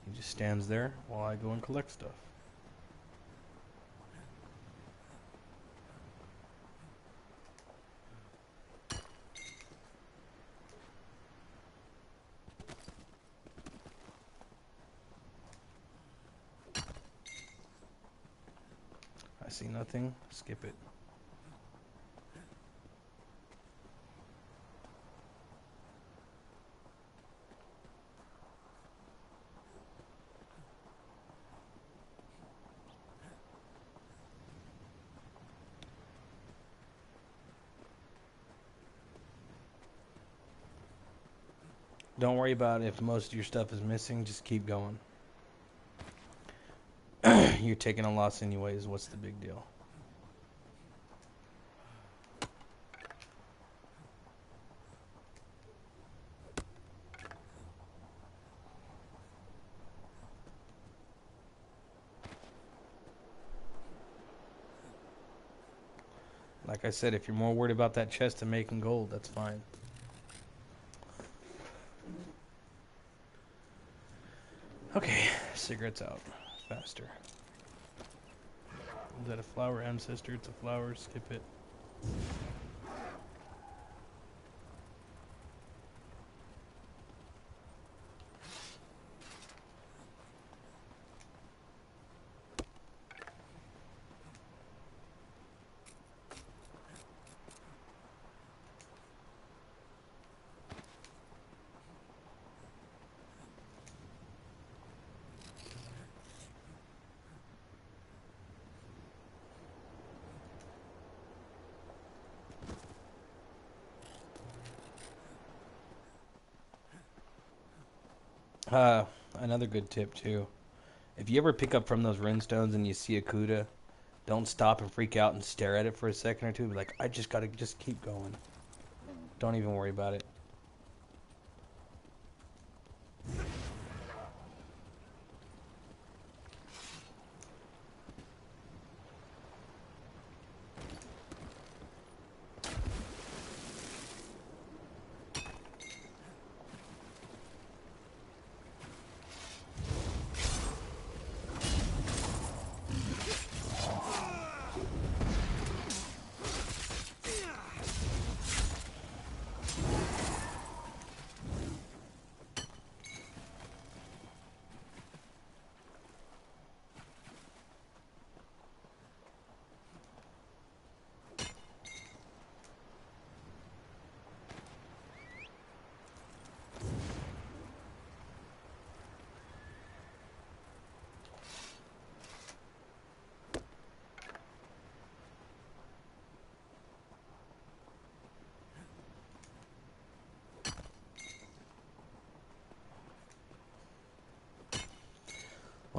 S1: You just stands there while I go and collect stuff. I see nothing. Skip it. Don't worry about if most of your stuff is missing. Just keep going. You're taking a loss anyways. What's the big deal? Like I said, if you're more worried about that chest and making gold, that's fine. Okay, cigarettes out. Faster. Is that a flower, ancestor? It's a flower. Skip it. Another good tip too. If you ever pick up from those runstones and you see a Kuda, don't stop and freak out and stare at it for a second or two. Be like, I just gotta just keep going. Don't even worry about it.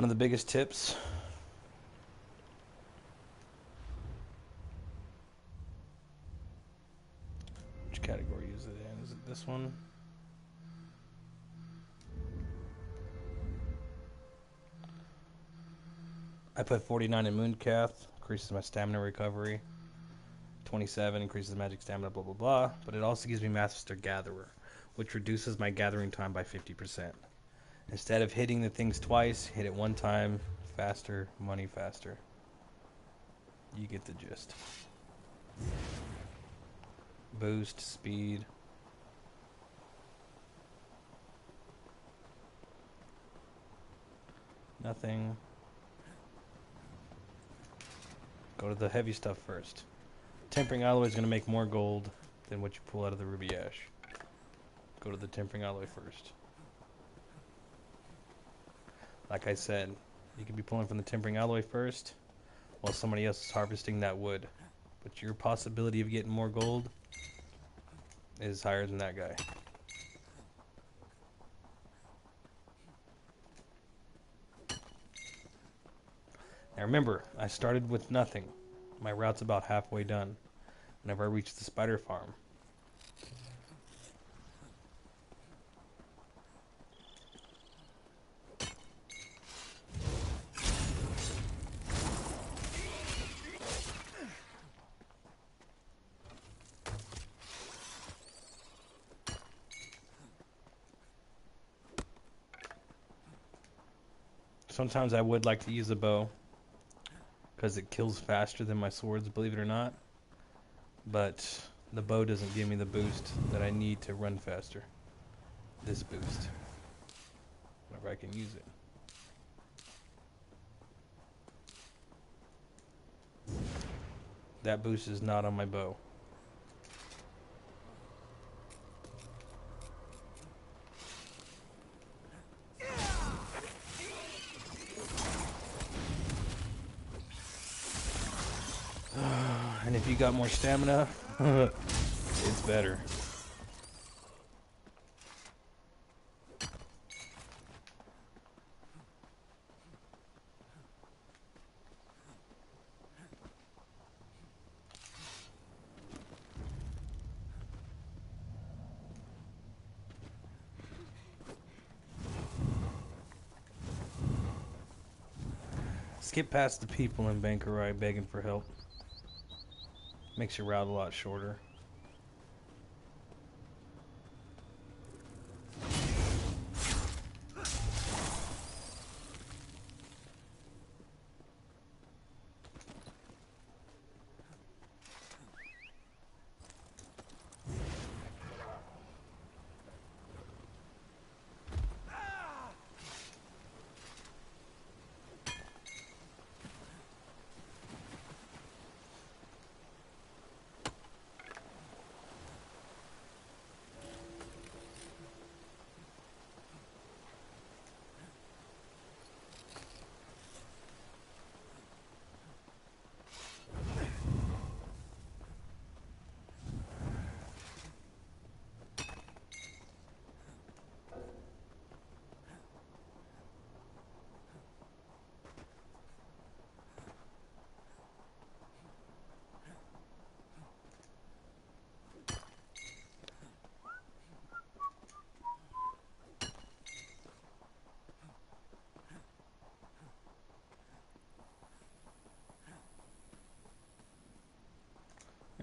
S1: One of the biggest tips. Which category is it in? Is it this one? I put 49 in Mooncath, increases my stamina recovery. 27 increases magic stamina, blah blah blah. But it also gives me Master Gatherer, which reduces my gathering time by 50%. Instead of hitting the things twice, hit it one time, faster, money faster. You get the gist. Boost, speed. Nothing. Go to the heavy stuff first. Tempering alloy is going to make more gold than what you pull out of the ruby ash. Go to the tempering alloy first. Like I said, you can be pulling from the tempering alloy first while somebody else is harvesting that wood. But your possibility of getting more gold is higher than that guy. Now remember, I started with nothing. My route's about halfway done whenever I reach the spider farm. Sometimes I would like to use a bow because it kills faster than my swords, believe it or not. But the bow doesn't give me the boost that I need to run faster. This boost. Whenever I can use it. That boost is not on my bow. And if you got more stamina, it's better. Skip past the people in Bankerai begging for help. Makes your route a lot shorter.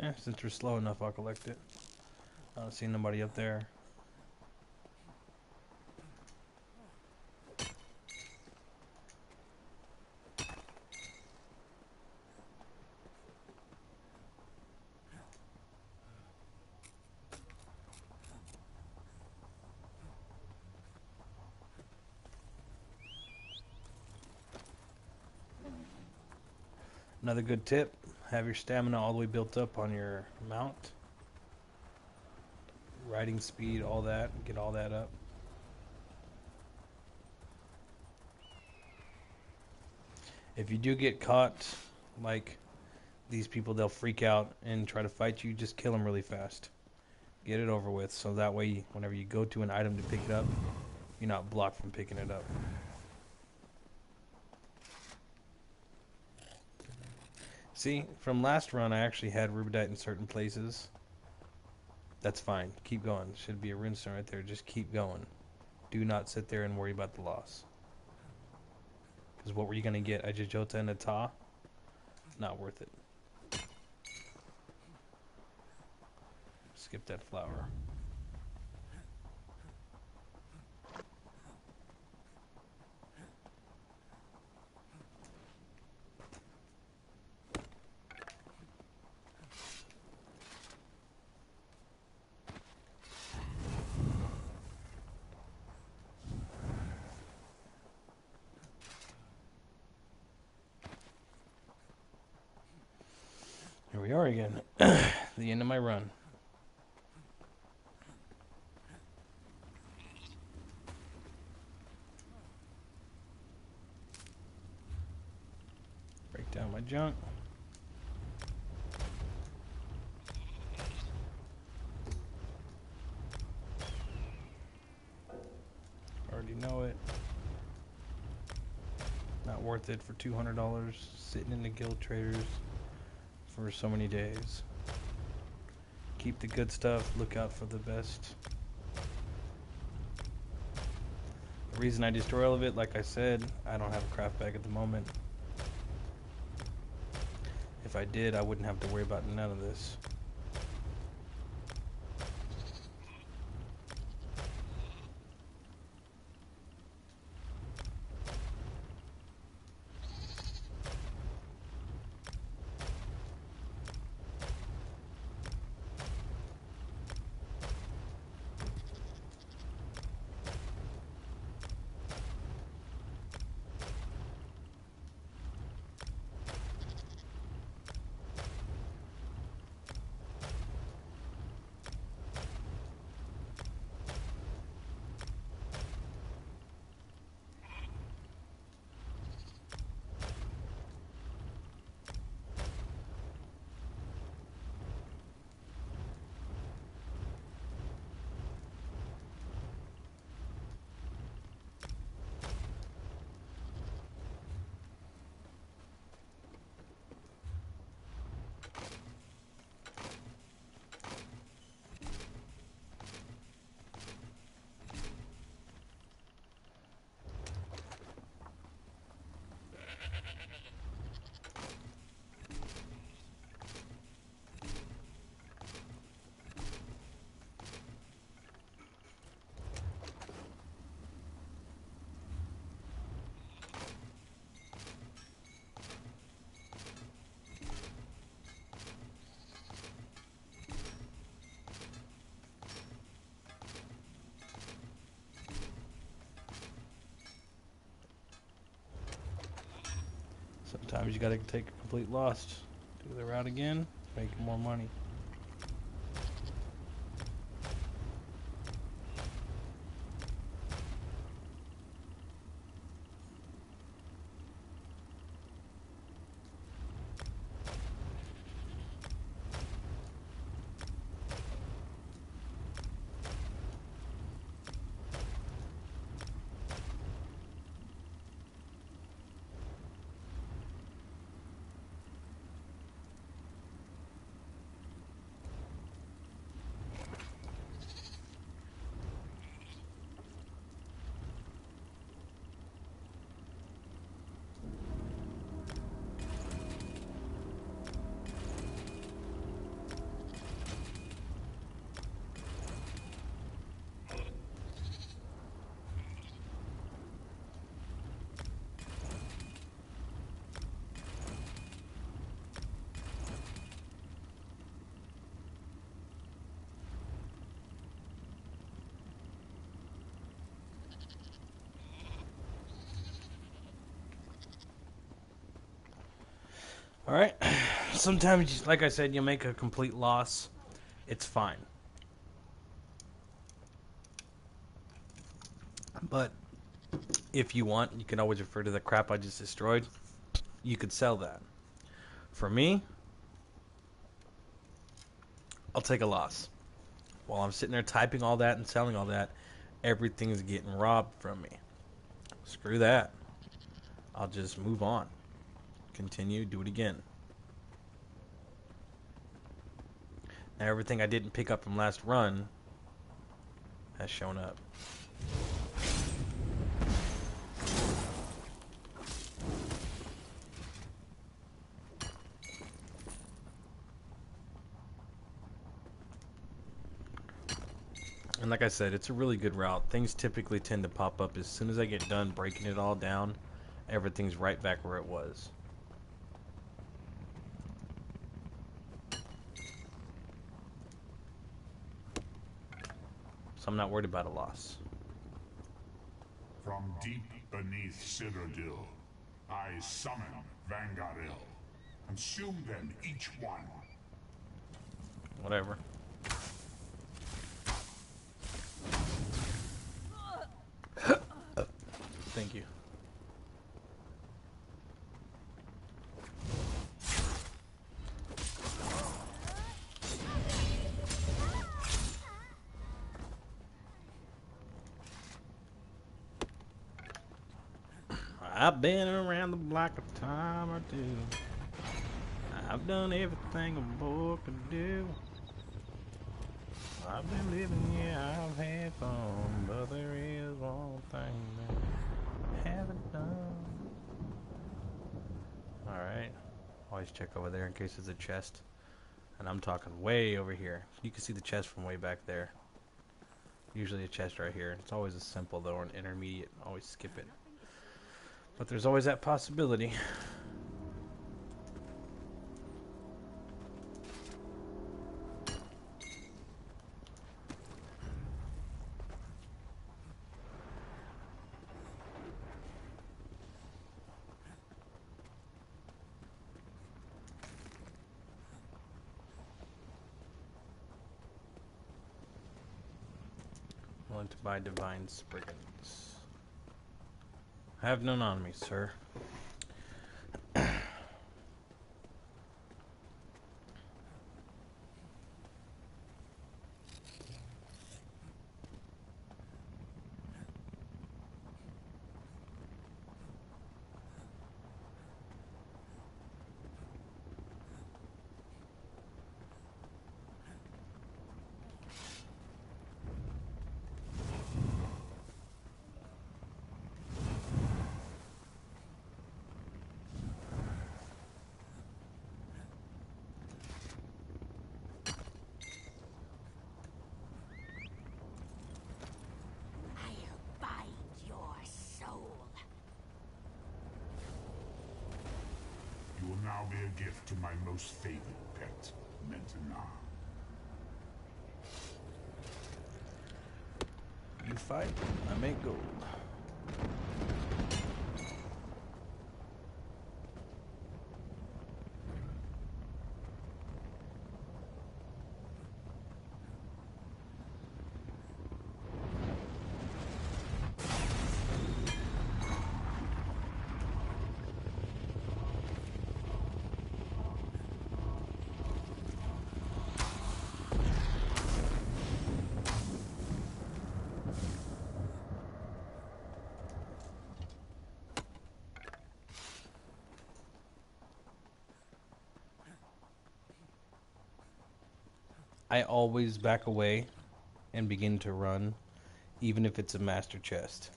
S1: Yeah, since we're slow enough, I'll collect it. I don't see nobody up there. Another good tip, have your stamina all the way built up on your mount. Riding speed, all that, get all that up. If you do get caught, like these people, they'll freak out and try to fight you, just kill them really fast. Get it over with, so that way whenever you go to an item to pick it up, you're not blocked from picking it up. See, from last run I actually had rubidite in certain places. That's fine. Keep going. Should be a runestone right there. Just keep going. Do not sit there and worry about the loss. Because what were you going to get? A Jajota and a Ta? Not worth it. Skip that flower. Here we are again. The end of my run. Break down my junk. Already know it. Not worth it for $200 sitting in the guild traders for so many days. Keep the good stuff, look out for the best. The reason I destroy all of it, like I said, I don't have a craft bag at the moment. If I did, I wouldn't have to worry about none of this. Sometimes you gotta take a complete loss. Do the route again, make more money. Alright, sometimes, like I said, you make a complete loss. It's fine. But if you want, you can always refer to the crap I just destroyed. You could sell that. For me, I'll take a loss. While I'm sitting there typing all that and selling all that, everything's getting robbed from me. Screw that. I'll just move on. Continue, do it again. Now everything I didn't pick up from last run has shown up. And like I said, it's a really good route. Things typically tend to pop up as soon as I get done breaking it all down. Everything's right back where it was. So I'm not worried about a loss.
S4: From deep beneath Citadel, I summon Vanguardil. Consume them each one.
S1: Whatever. Thank you. I've been around the block a time or two. I've done everything a boy could do. I've been living, yeah, I've had fun, but there is one thing that I haven't done. Alright. Always check over there in case there's a chest. And I'm talking way over here. You can see the chest from way back there. Usually a chest right here. It's always a simple though, or an intermediate. Always skip it. But there's always that possibility. Willing to buy divine spriggans. Have none on me, sir.
S4: You will now be a gift to my most favored pet, Mentana.
S1: You fight, I make gold. I always back away and begin to run, even if it's a master chest.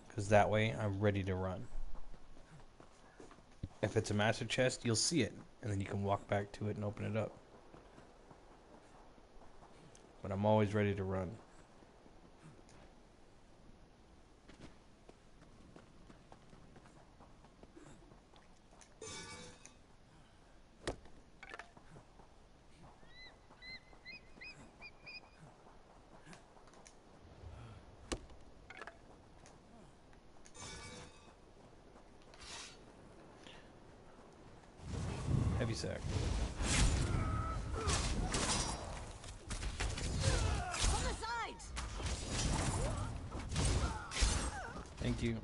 S1: Because that way, I'm ready to run. If it's a master chest, you'll see it, and then you can walk back to it and open it up. But I'm always ready to run. Heavy sack.
S2: On the sides!
S1: Thank you.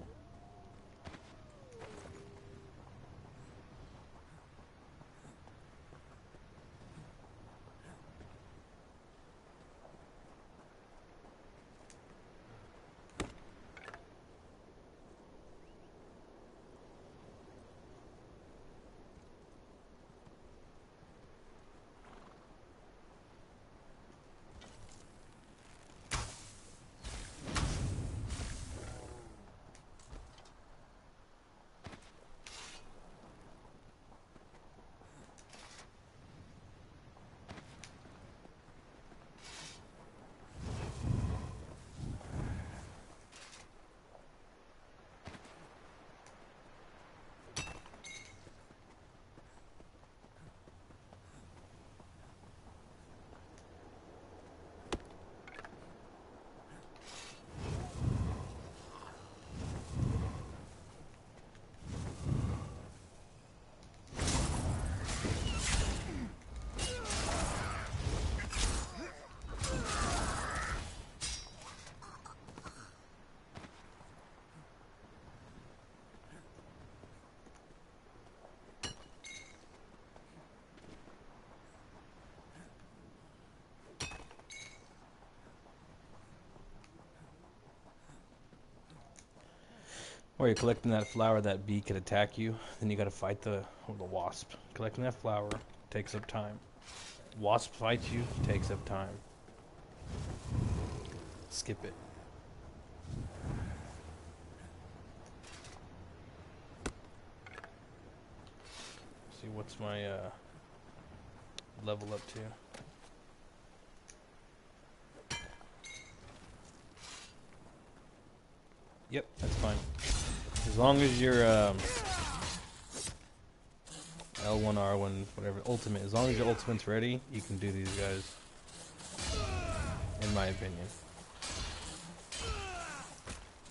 S1: While you're collecting that flower, that bee could attack you. Then you gotta fight the wasp. Collecting that flower takes up time. Wasp fights you, takes up time. Skip it. See what's my level up to. Yep, that's fine. As long as your L1, R1, whatever, ultimate, as long as your ultimate's ready, you can do these guys. In my opinion.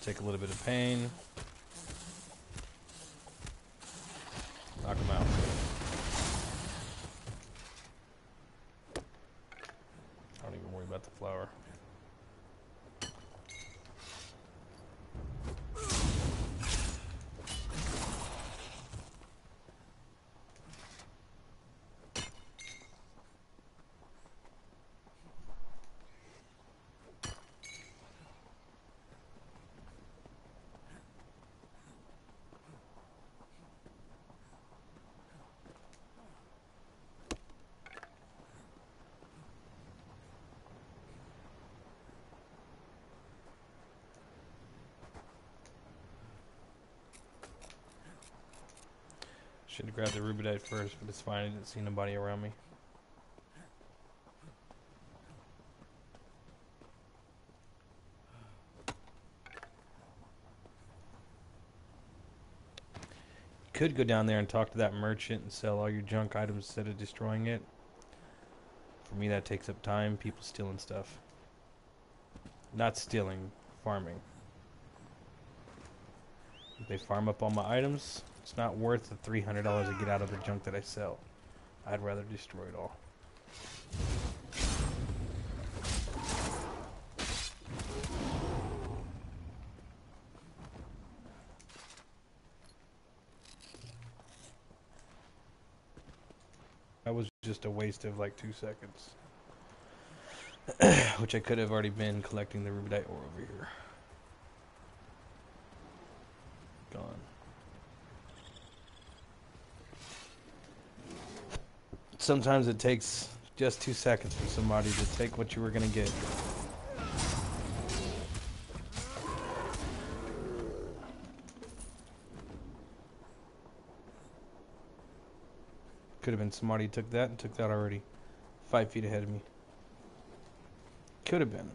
S1: Take a little bit of pain. Knock them out. I don't even worry about the flower. Should have grabbed the rubidite first, but it's fine. I didn't see nobody around me. You could go down there and talk to that merchant and sell all your junk items instead of destroying it. For me, that takes up time. People stealing stuff. Not stealing, farming. If they farm up all my items, it's not worth the $300 I get out of the junk that I sell. I'd rather destroy it all. That was just a waste of like 2 seconds. Which I could have already been collecting the rubidite ore over here. Gone. Sometimes it takes just 2 seconds for somebody to take what you were gonna get. Could have been somebody who took that and took that already. 5 feet ahead of me. Could have been.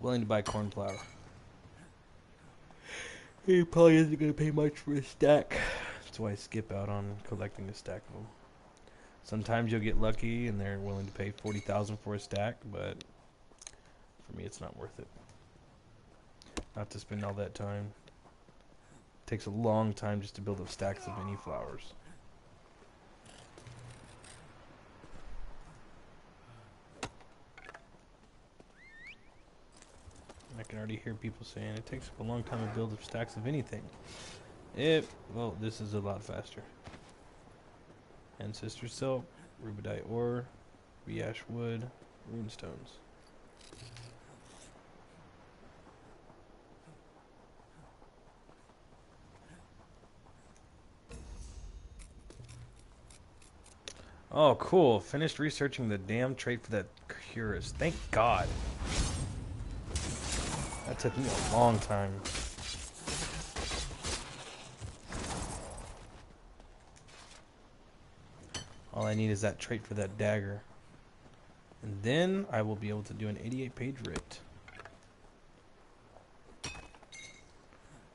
S1: Willing to buy corn flour. He probably isn't going to pay much for a stack. That's why I skip out on collecting a stack of them. Sometimes you'll get lucky and they're willing to pay 40,000 for a stack, but for me it's not worth it. Not to spend all that time. It takes a long time just to build up stacks of any flowers. I can already hear people saying it takes a long time to build up stacks of anything. Well, this is a lot faster. Ancestor Silk, Rubidite Ore, Reash Wood, Runestones. Oh, cool. Finished researching the damn trait for that Curus. Thank God. That took me a long time. All I need is that trait for that dagger. And then I will be able to do an 88-page writ.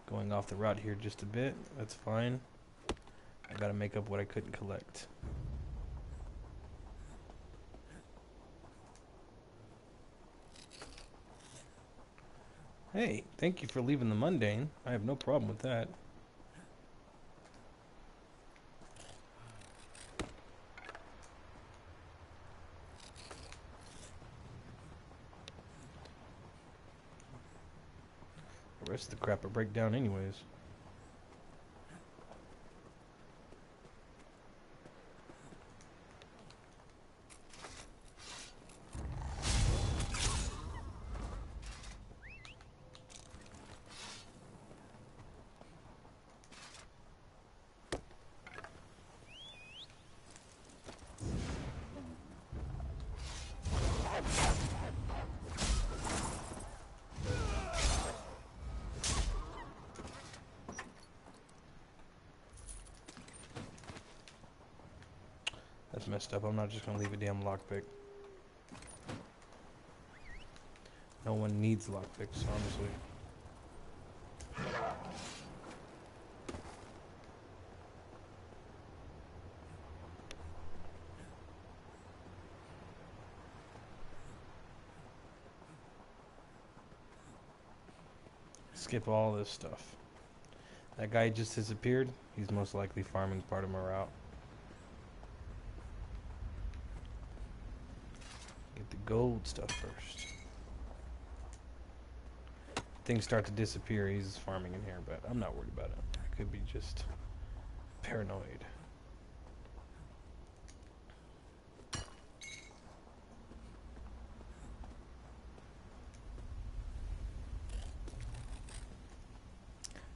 S1: Going off the route here just a bit. That's fine. I gotta make up what I couldn't collect. Hey, thank you for leaving the mundane. I have no problem with that. The rest of the crap will break down anyways. That's messed up. I'm not just gonna leave a damn lockpick. No one needs lockpicks, honestly. Skip all this stuff. That guy just disappeared. He's most likely farming part of my route. Get the gold stuff first. Things start to disappear, he's farming in here, but I'm not worried about it. I could be just paranoid.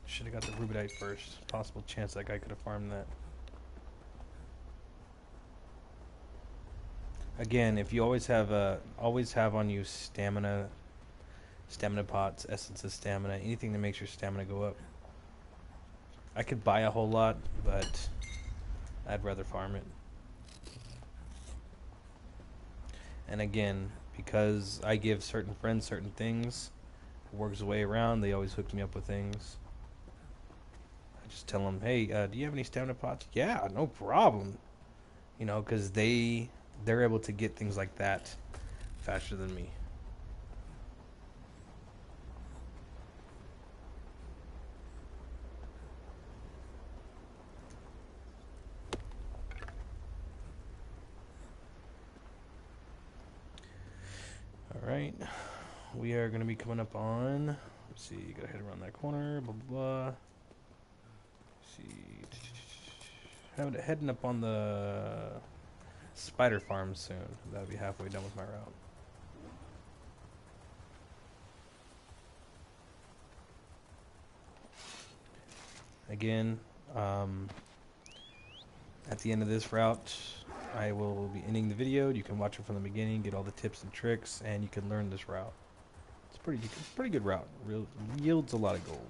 S1: Should have got the Rubidite first. Possible chance that guy could have farmed that. Again, if you always have on you stamina pots, essence of stamina, anything that makes your stamina go up. I could buy a whole lot, but I'd rather farm it. And again, because I give certain friends certain things, it works the way around, they always hook me up with things. I just tell them, hey, do you have any stamina pots? Yeah, no problem. You know, because they're able to get things like that faster than me. Alright, we are going to be coming up on, let's see, gotta head around that corner, blah blah blah. Let's see, heading up on the spider farm soon. That'll be halfway done with my route. Again, at the end of this route, I will be ending the video. You can watch it from the beginning, get all the tips and tricks, and you can learn this route. It's pretty good route. Yields a lot of gold.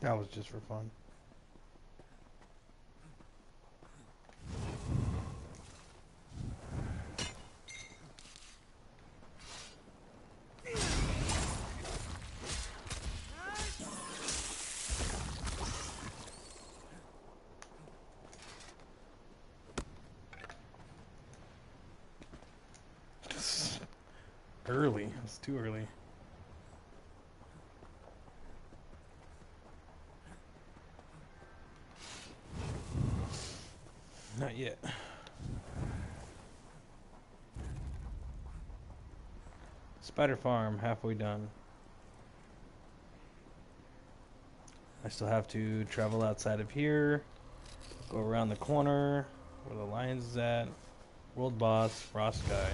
S1: That was just for fun. Early. It's too early. Not yet. Spider Farm, halfway done. I still have to travel outside of here, go around the corner, where the lion's is at, world boss, frost guy.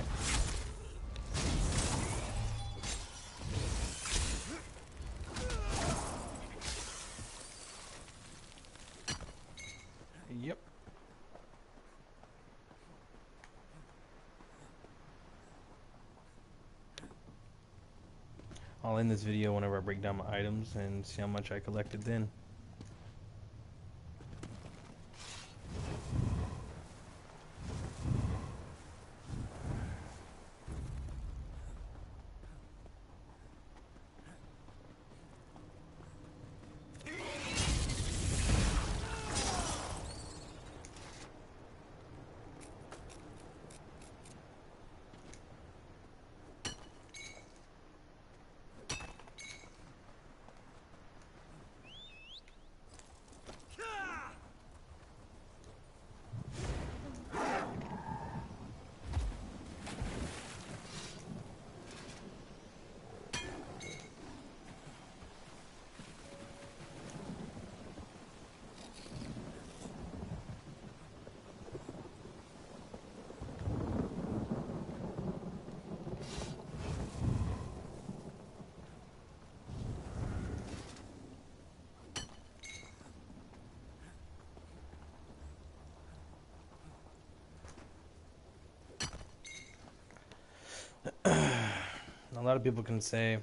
S1: Yep. I'll end this video whenever I break down my items and see how much I collected then. A lot of people can say,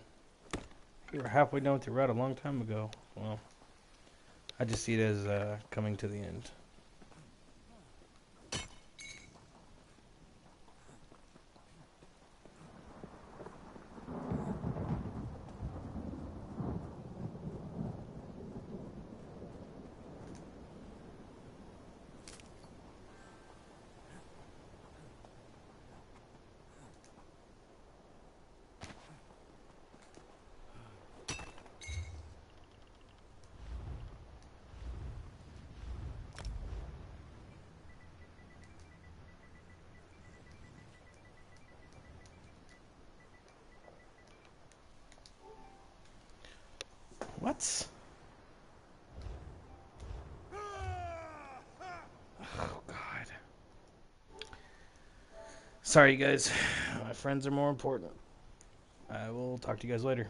S1: you were halfway done with your route a long time ago. Well, I just see it as coming to the end. What? Oh, God. Sorry, guys. My friends are more important. I will talk to you guys later.